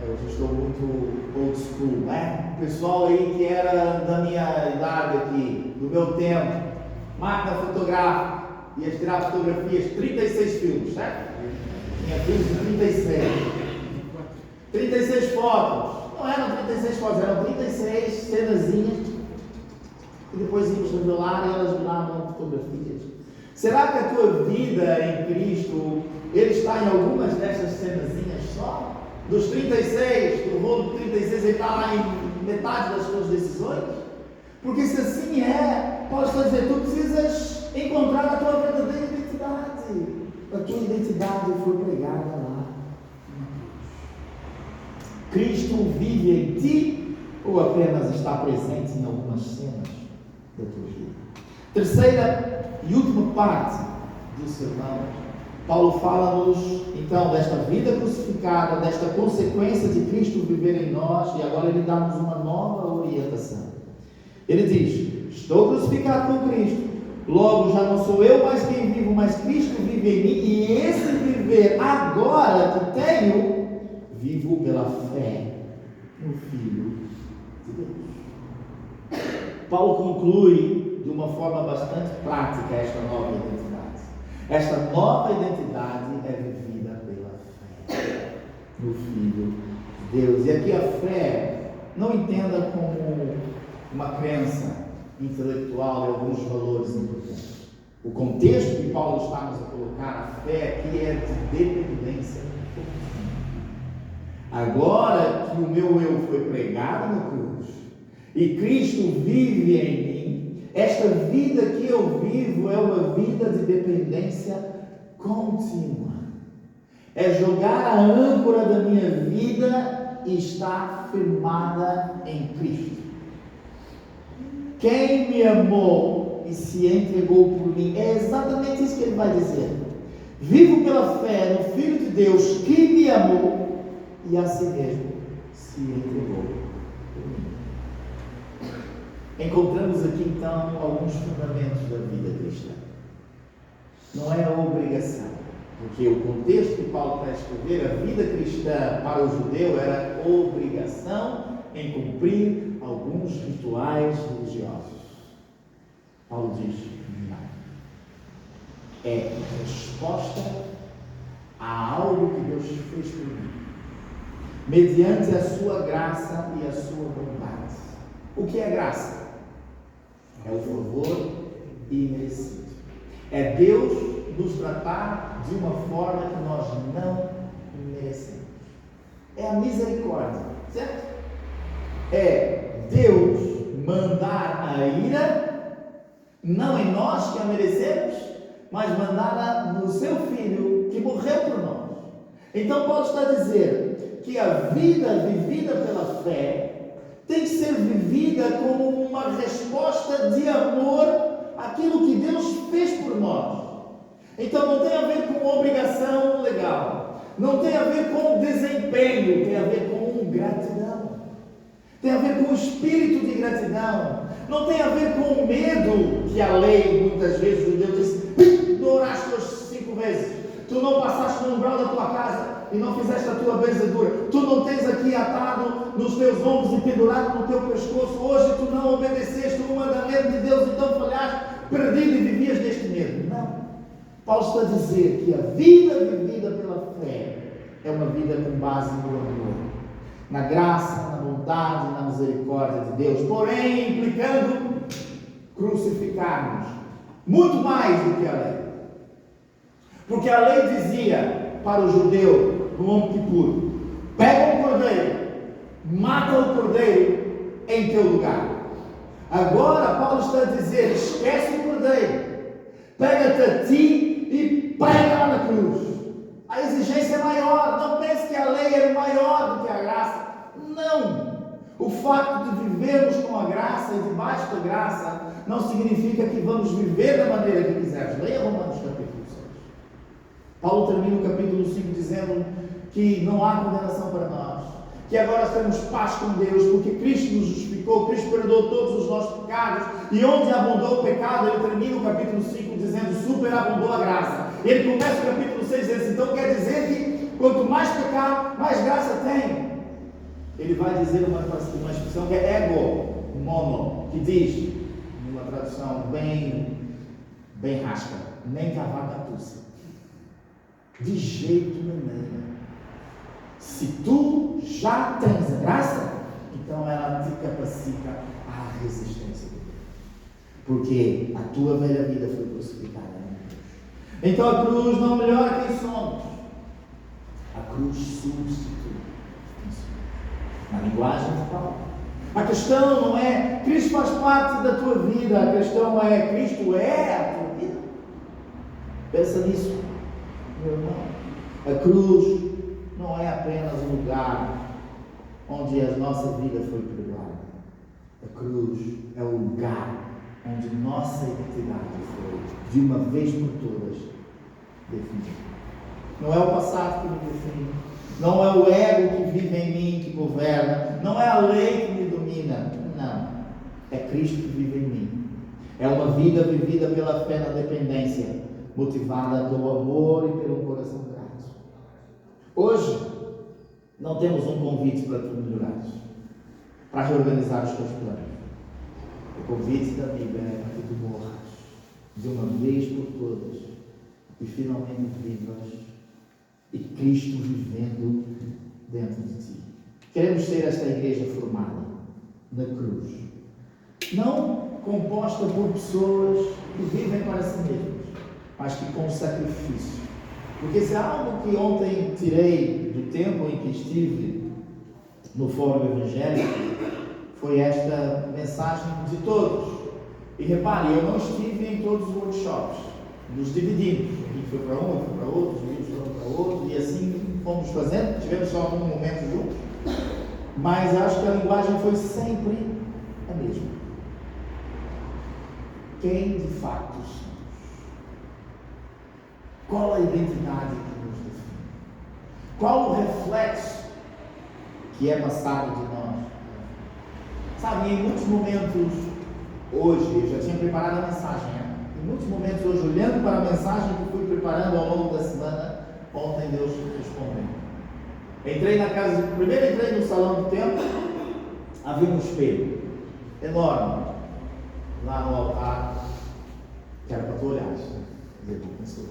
Eu já estou muito old school, né? O pessoal aí que era da minha idade aqui, do meu tempo, máquina fotográfica, ia tirar fotografias, 36 filmes, certo? Tinha filmes de 36 fotos. Não eram 36 fotos, eram 36 cenazinhas, e depois íamos revelar e elas viravam fotografias. Será que a tua vida em Cristo, Ele está em algumas dessas cenazinhas só? Dos 36, do rolo de 36, Ele está lá em metade das tuas decisões? Porque se assim é, Paulo está dizendo, tu precisas encontrar a tua verdadeira identidade. A tua identidade foi pregada lá. Cristo vive em ti ou apenas está presente em algumas cenas da tua vida? Terceira e última parte do sermão, Paulo fala-nos então desta vida crucificada, desta consequência de Cristo viver em nós, e agora ele dá-nos uma nova orientação. Ele diz: estou crucificado com Cristo, logo já não sou eu mais quem vivo, mas Cristo vive em mim, e esse viver agora que tenho, vivo pela fé no Filho de Deus. Paulo conclui de uma forma bastante prática esta nova identidade. Esta nova identidade é vivida pela fé no Filho de Deus. E aqui a fé, não entenda como uma crença intelectual e alguns valores importantes. O contexto que Paulo está nos a colocar, a fé aqui é de dependência. Agora que o meu eu foi pregado na cruz e Cristo vive em mim, esta vida que eu vivo é uma vida de dependência contínua. É jogar a âncora da minha vida e estar firmada em Cristo. Quem me amou e se entregou por mim, é exatamente isso que ele vai dizer. Vivo pela fé no Filho de Deus que me amou e a si mesmo se entregou por mim. Encontramos aqui então alguns fundamentos da vida cristã. Não é a obrigação, porque o contexto que Paulo está a escrever, a vida cristã para o judeu era obrigação em cumprir alguns rituais religiosos. Paulo diz: não. É resposta a algo que Deus fez por mim, mediante a sua graça e a sua bondade. O que é graça? É o favor imerecido. É Deus nos tratar de uma forma que nós não merecemos. É a misericórdia, certo? É Deus mandar a ira, não em nós que a merecemos, mas mandada no seu Filho que morreu por nós. Então Paulo está a dizer que a vida vivida pela fé tem que ser vivida como uma resposta de amor àquilo que Deus fez por nós. Então não tem a ver com obrigação legal, não tem a ver com desempenho, tem a ver com gratidão, tem a ver com o espírito de gratidão, não tem a ver com o medo que a lei muitas vezes o Deus disse: tu oraste hoje 5 vezes, tu não passaste no umbral da tua casa e não fizeste a tua benzedura, tu não tens aqui atado nos teus ombros e pendurado no teu pescoço, hoje tu não obedeceste o mandamento de Deus, então falhaste, perdido e vivias neste medo. Não. Paulo está a dizer que a vida vivida pela fé é uma vida com base no amor, na graça, na bondade, na misericórdia de Deus, porém implicando crucificar-nos muito mais do que a lei. Porque a lei dizia para o judeu no Yom Kippur: pega um cordeiro, mata o cordeiro em teu lugar. Agora Paulo está a dizer: esquece o cordeiro, pega-te a ti e prega lá na cruz. A exigência é maior. Não pense que a lei é maior do que a graça. Não. O facto de vivermos com a graça e debaixo da graça não significa que vamos viver da maneira que quisermos. Leia Romanos capítulo 6. Paulo termina o capítulo 5 dizendo que não há condenação para nós, que agora temos paz com Deus, porque Cristo nos justificou, Cristo perdoou todos os nossos pecados, e onde abundou o pecado, ele termina o capítulo 5 dizendo: superabundou a graça. Ele começa o capítulo 6 dizendo: então quer dizer que quanto mais pecar, mais graça tem. Ele vai dizer uma expressão que é ego mono, que diz, numa tradução bem rasca: nem cavaca tussa. De jeito nenhum. Se tu já tens a graça, então ela te capacita à resistência de Deus, porque a tua velha vida foi crucificada na cruz. Então a cruz não melhora quem somos, a cruz substitui quem somos. Na linguagem de Paulo, a questão não é Cristo faz parte da tua vida, a questão é Cristo é a tua vida. Pensa nisso, meu irmão. A cruz não é apenas um lugar onde a nossa vida foi perdoada. A cruz é o lugar onde nossa identidade foi, de uma vez por todas, definida. Não é o passado que me define, não é o ego que vive em mim que governa, não é a lei que me domina, não. É Cristo que vive em mim. É uma vida vivida pela fé na dependência, motivada pelo amor e pelo coração grato. Hoje, não temos um convite para tu melhorares, para reorganizar os teus planos. O convite da Bíblia é para que tu morras de uma vez por todas e finalmente vivas e Cristo vivendo dentro de ti. Queremos ser esta igreja formada na cruz, não composta por pessoas que vivem para si mesmas, mas que com sacrifício. Porque se há algo que ontem tirei do tempo em que estive no Fórum Evangélico, foi esta mensagem de todos. E repare, eu não estive em todos os workshops, nos dividimos. A gente foi para um, foi para outro, os livros foram para outro, e assim fomos fazendo. Tivemos só um momento juntos, mas acho que a linguagem foi sempre a mesma. Quem de fato somos? Qual a identidade que nos define? Qual o reflexo que é passado de nós? Sabe, em muitos momentos hoje, eu já tinha preparado a mensagem, né? Em muitos momentos hoje, olhando para a mensagem que fui preparando ao longo da semana, ontem Deus respondeu. Primeiro entrei no salão do templo, havia um espelho enorme lá no altar, que era para tu olhares, né? Dizer, pensou.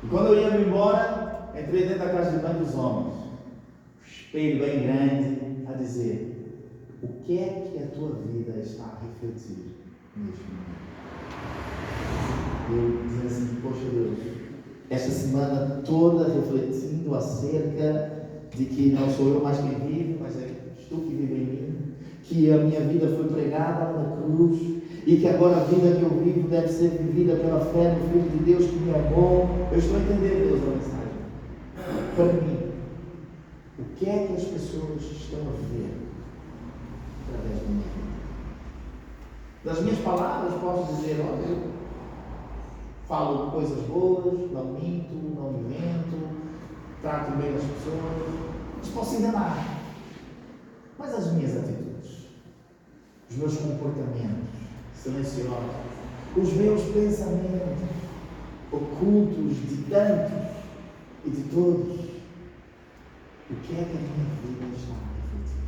E quando eu ia me embora, entrei dentro da casa de banho dos homens, um espelho bem grande, a dizer: o que é que a tua vida está a refletir neste momento. Eu dizer assim, poxa Deus, esta semana toda refletindo acerca de que não sou eu mais quem vive, mas é tu que vive em mim, que a minha vida foi pregada na cruz e que agora a vida que eu vivo deve ser vivida pela fé no Filho de Deus que me amou. Eu estou a entender, Deus, a mensagem. Para mim, o que é que as pessoas estão a ver através da minha vida? Das minhas palavras posso dizer, olha, eu falo coisas boas, não minto, não invento, trato bem as pessoas, mas posso enganar. Mas as minhas atitudes, os meus comportamentos silenciosos, os meus pensamentos ocultos de tantos e de todos, o que é que a minha vida está a refletir?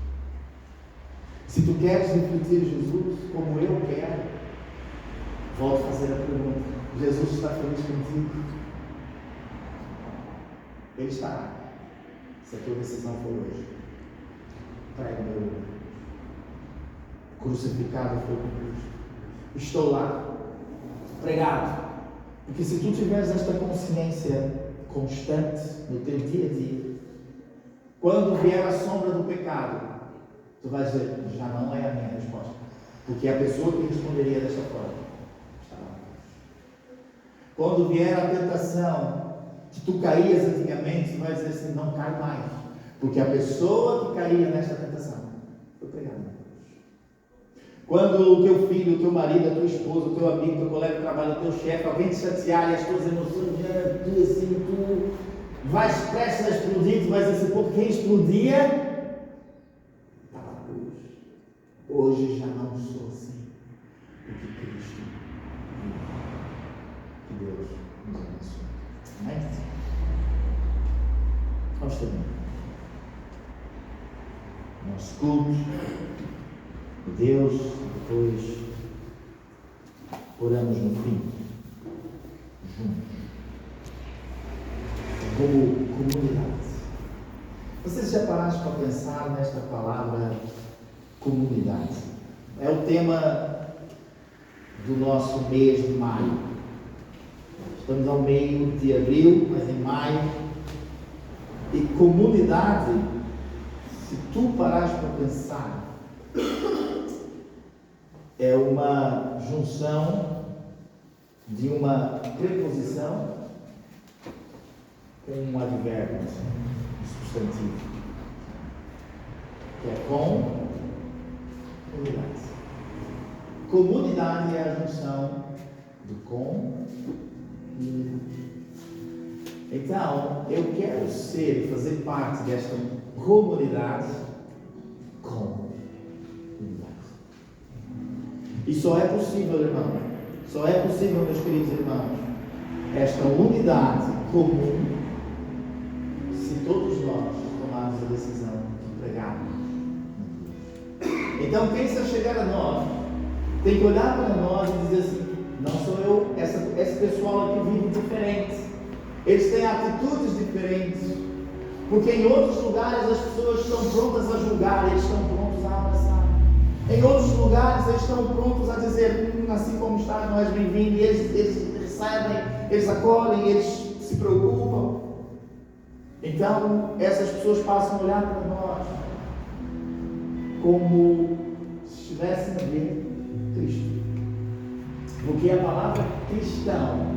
Se tu queres refletir Jesus como eu quero, volto a fazer a pergunta: Jesus está feliz contigo? Ele estará, se a tua decisão for hoje. Prega meu nome. Crucificado foi com Cristo. Estou lá, pregado. Porque se tu tiveres esta consciência constante no teu dia a dia, quando vier a sombra do pecado, tu vais dizer, já não é a minha resposta. Porque é a pessoa que responderia desta forma está lá. Quando vier a tentação, que tu caías antigamente, tu vais dizer assim, não cai mais. Porque a pessoa que caía nesta tentação foi pregada na cruz. Quando o teu filho, o teu marido, a tua esposa, o teu amigo, o teu colega de trabalho, o teu chefe, alguém te chatear e as tuas emoções, tu assim, tu vais prestes a explodir, tu vais dizer assim, pô, quem explodia estava na cruz. Hoje já não sou assim, porque Cristo vive. Que Deus nos abençoe. Amém? Vamos terminar. Nosso culto de Deus, depois oramos no fim, juntos, como comunidade. Vocês já pararam para pensar nesta palavra comunidade? É o tema do nosso mês de maio. Estamos ao meio de abril, mas em maio. E comunidade, se tu parares para pensar, é uma junção de uma preposição com um advérbio, um substantivo, que é com comunidade. Comunidade é a junção do com e. Então, eu quero ser e fazer parte desta comunidade com unidade. E só é possível, irmão, só é possível, meus queridos irmãos, esta unidade comum, se todos nós tomarmos a decisão de pregarmos. Então, quem se chegar a nós, tem que olhar para nós e dizer assim, não sou eu, esse pessoal aqui vive diferente. Eles têm atitudes diferentes, porque em outros lugares as pessoas estão prontas a julgar, eles estão prontos a abraçar. Em outros lugares eles estão prontos a dizer, assim como estás, não és bem-vindo, e eles recebem, eles acolhem, eles se preocupam. Então essas pessoas passam a olhar para nós como se estivessem a ver Cristo. Porque a palavra cristão,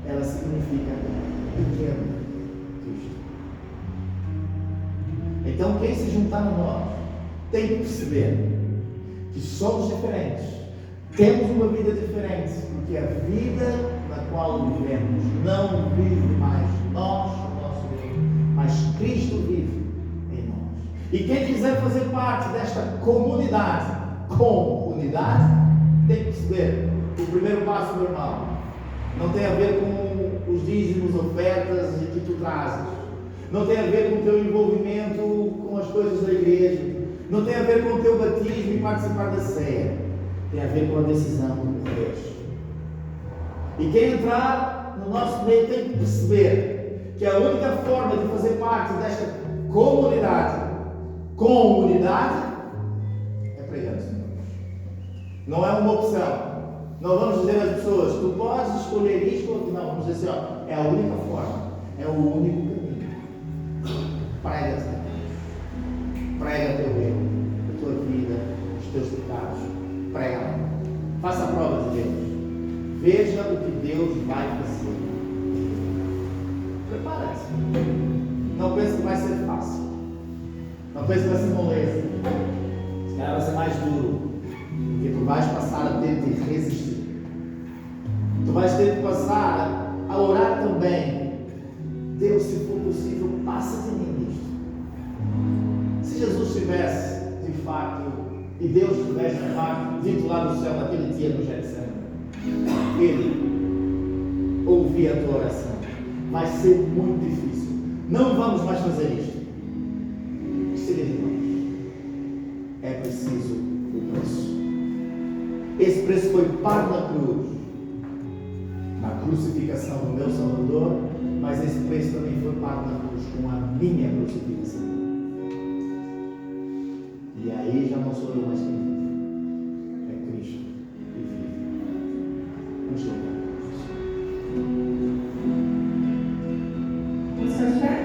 ela significa pequeno Cristo. Então quem se juntar a nós tem que perceber que somos diferentes, temos uma vida diferente, porque a vida na qual vivemos não vive mais nós, o nosso eu, mas Cristo vive em nós. E quem quiser fazer parte desta comunidade com unidade, tem que perceber o primeiro passo, meu irmão, não tem a ver com os dízimos, ofertas que tu trazes. Não tem a ver com o teu envolvimento com as coisas da igreja. Não tem a ver com o teu batismo e participar da ceia. Tem a ver com a decisão de morrer. E quem entrar no nosso meio tem que perceber que a única forma de fazer parte desta comunidade com unidade é pregando, Senhor. Não é uma opção. Não vamos dizer às pessoas, tu podes escolher isto ou aquilo. Não, vamos dizer assim, ó, é a única forma, é o único caminho. Prega-te a Deus. Prega o teu erro, a tua vida, os teus pecados. Prega. Faça a prova de Deus. Veja o que Deus vai fazer. Prepara-te. Não pense que vai ser fácil. Não pense que vai ser moleza. Se calhar vai ser mais duro. Porque tu vais passar a ter de resistir. Tu vais ter de passar a orar também. Deus, se for possível, passa de mim nisto. Se Jesus tivesse, de facto, e Deus tivesse, de facto, dito lá no céu naquele dia no Getsemane, Ele ouvia a tua oração. Vai ser muito difícil. Não vamos mais fazer isto. É preciso o preço. Esse preço foi pago na cruz, na crucificação do meu Salvador, mas esse preço também foi pago na cruz com a minha crucificação. E aí já não sou eu mais quem vive, é Cristo que vive. Vamos louvar. Vamos fechar?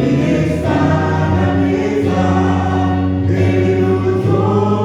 Ele está na mesa, Ele nos ouve.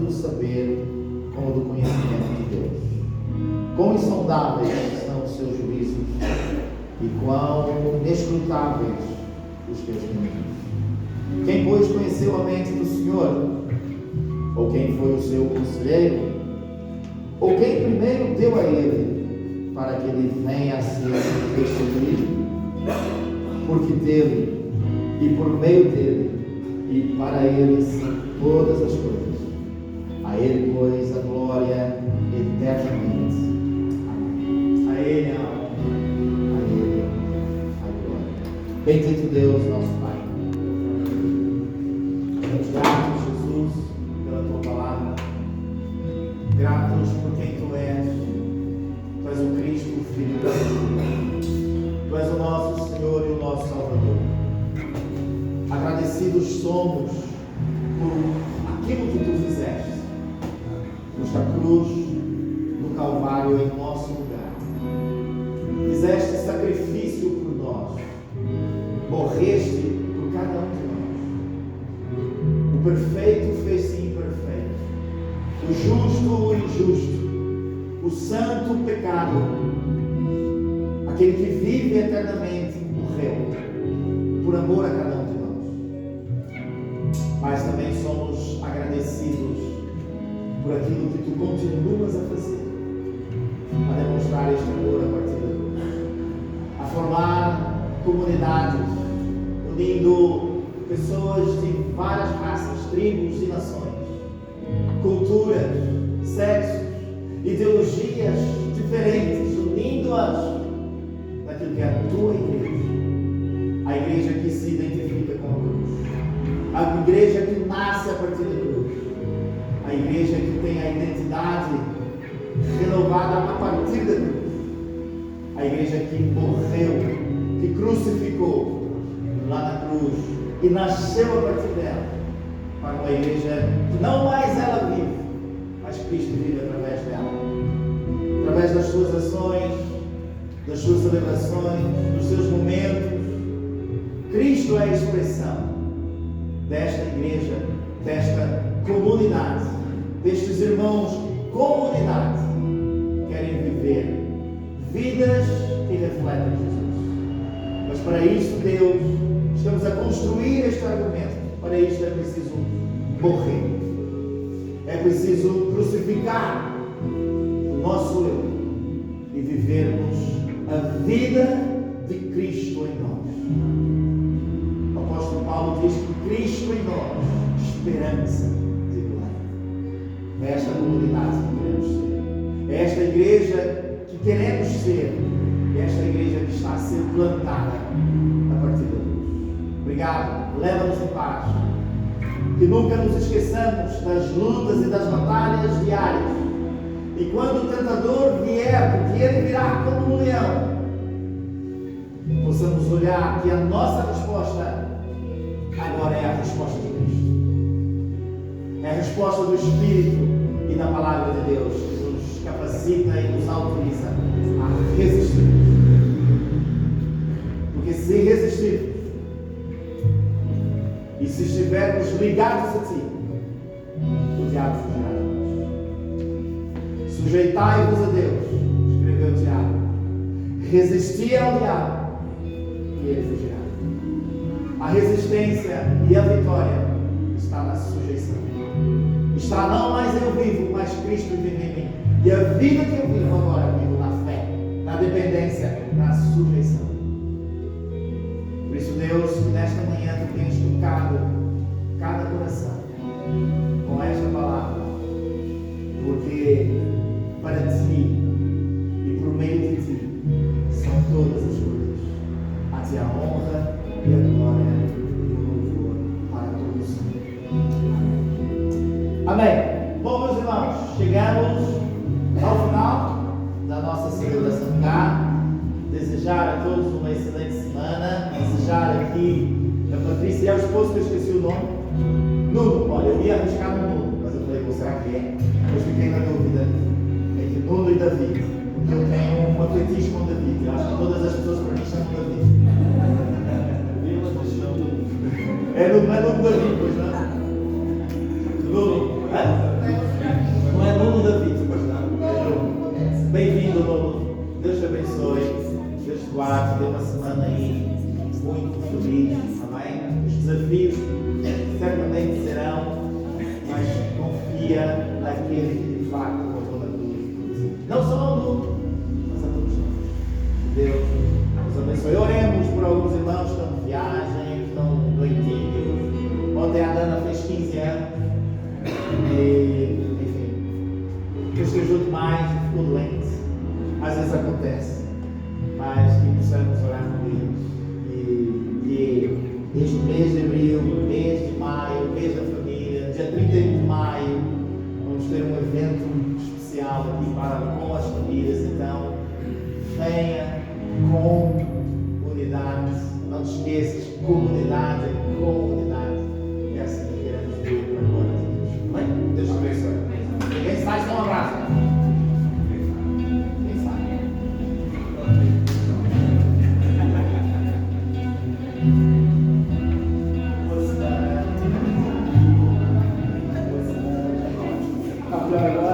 do saber como do conhecimento de Deus. Quão insondáveis são os seus juízos e quão inescrutáveis os teus caminhos. Quem, pois, conheceu a mente do Senhor? Ou quem foi o seu conselheiro? Ou quem primeiro deu a ele, para que ele venha a ser restituído? Porque dele, e por meio dele, e para ele são todas as coisas. A ele, pois, a glória eternamente. Amém. A ele a honra, a ele a glória. Bendito Deus, nosso Pai. Somos gratos, Jesus, pela tua palavra. Gratos por quem tu és. Tu és o Cristo, o Filho de Deus. Tu és o nosso Senhor e o nosso Salvador. Agradecidos somos por aquilo que tu fizeste. Nuestra cruz, no Calvário, em nosso lugar. Fizeste sacrifício por nós. Morreste por cada um de nós. O perfeito fez-se imperfeito. O justo, o injusto. O santo, o pecado. Aquele que vive eternamente, morreu. Por amor a cada um de nós. Mas também somos agradecidos por aquilo que tu continuas a fazer, a demonstrar este amor a partir da cruz, a formar comunidades, unindo pessoas de várias raças, tribos e nações, culturas, sexos, ideologias diferentes, unindo-as naquilo que é a tua igreja que se identifica com a cruz, a igreja que nasce a partir da cruz, a igreja que tem a identidade renovada a partir da cruz, a igreja que morreu, que crucificou lá na cruz e nasceu a partir dela, para uma igreja que não mais ela vive, mas Cristo vive através dela, através das suas ações, das suas celebrações, dos seus momentos. Cristo é a expressão desta igreja, desta comunidade, destes irmãos, comunidade, querem viver vidas que refletem Jesus. Mas para isso, Deus, estamos a construir este argumento. Para isso é preciso morrer. É preciso crucificar o nosso eu e vivermos a vida de Cristo em nós. O apóstolo Paulo diz que Cristo em nós, esperança de glória. É esta comunidade que queremos ser. É esta igreja que queremos ser. É esta igreja que está a ser plantada a partir da luz. Obrigado. Leva-nos em paz. Que nunca nos esqueçamos das lutas e das batalhas diárias. E quando o tentador vier, porque ele virá como um leão, possamos olhar que a nossa resposta agora é a resposta de Cristo. É a resposta do Espírito e da Palavra de Deus que nos capacita e nos autoriza a resistir. Porque se resistirmos e se estivermos ligados a Ti, o diabo fugirá de nós. Sujeitai-vos a Deus, escreveu Tiago. Resisti ao diabo e ele fugirá. A resistência e a vitória está na sujeição. Está não mais eu vivo, mas Cristo vive em mim. E a vida que eu vivo agora, vivo na fé, na dependência, na sujeição. Por isso, Deus, que nesta manhã Tu tens tocado cada coração com esta palavra, porque para Ti e por meio de Ti são todas as coisas. A Ti a honra e a glória e o louvor para todos sempre. Amém. Bom, meus irmãos, chegamos ao final da nossa celebração cá. Desejar a todos uma excelente semana. Desejar aqui a Patrícia e ao esposo que eu esqueci o nome. Nuno, olha, eu ia arriscar no Nuno, mas eu falei, será que é? Depois fiquei na dúvida entre Nuno e David, porque eu tenho um atletismo com David. Eu acho que todas as pessoas para mim chamam David. É Nuno David, pois não? Nuno, Não é Nuno David, pois não? Bem-vindo, Nuno. Deus te abençoe. Deus te guarde. Dê uma semana aí muito feliz. Amém? Os desafios certamente serão, mas confia naquele que de facto colocou na tua. Não só o Nuno, mas a todos nós. Deus nos abençoe. Oremos por alguns irmãos que estão de viagem, que estão doentinhos. Ontem a Dana fez 15 anos. E, enfim, Deus te ajude mais e ficou doente. Às vezes acontece, mas que possamos orar por eles. E este mês de abril, mês de maio, mês da família, dia 31 de maio, vamos ter um evento especial aqui com as famílias. Então, venha com unidade. Não te esqueças, comunidade é comunidade. É assim que queremos ver para agora. Amém? Deus te abençoe. Quem sai, dá um abraço. Quem sai? Agora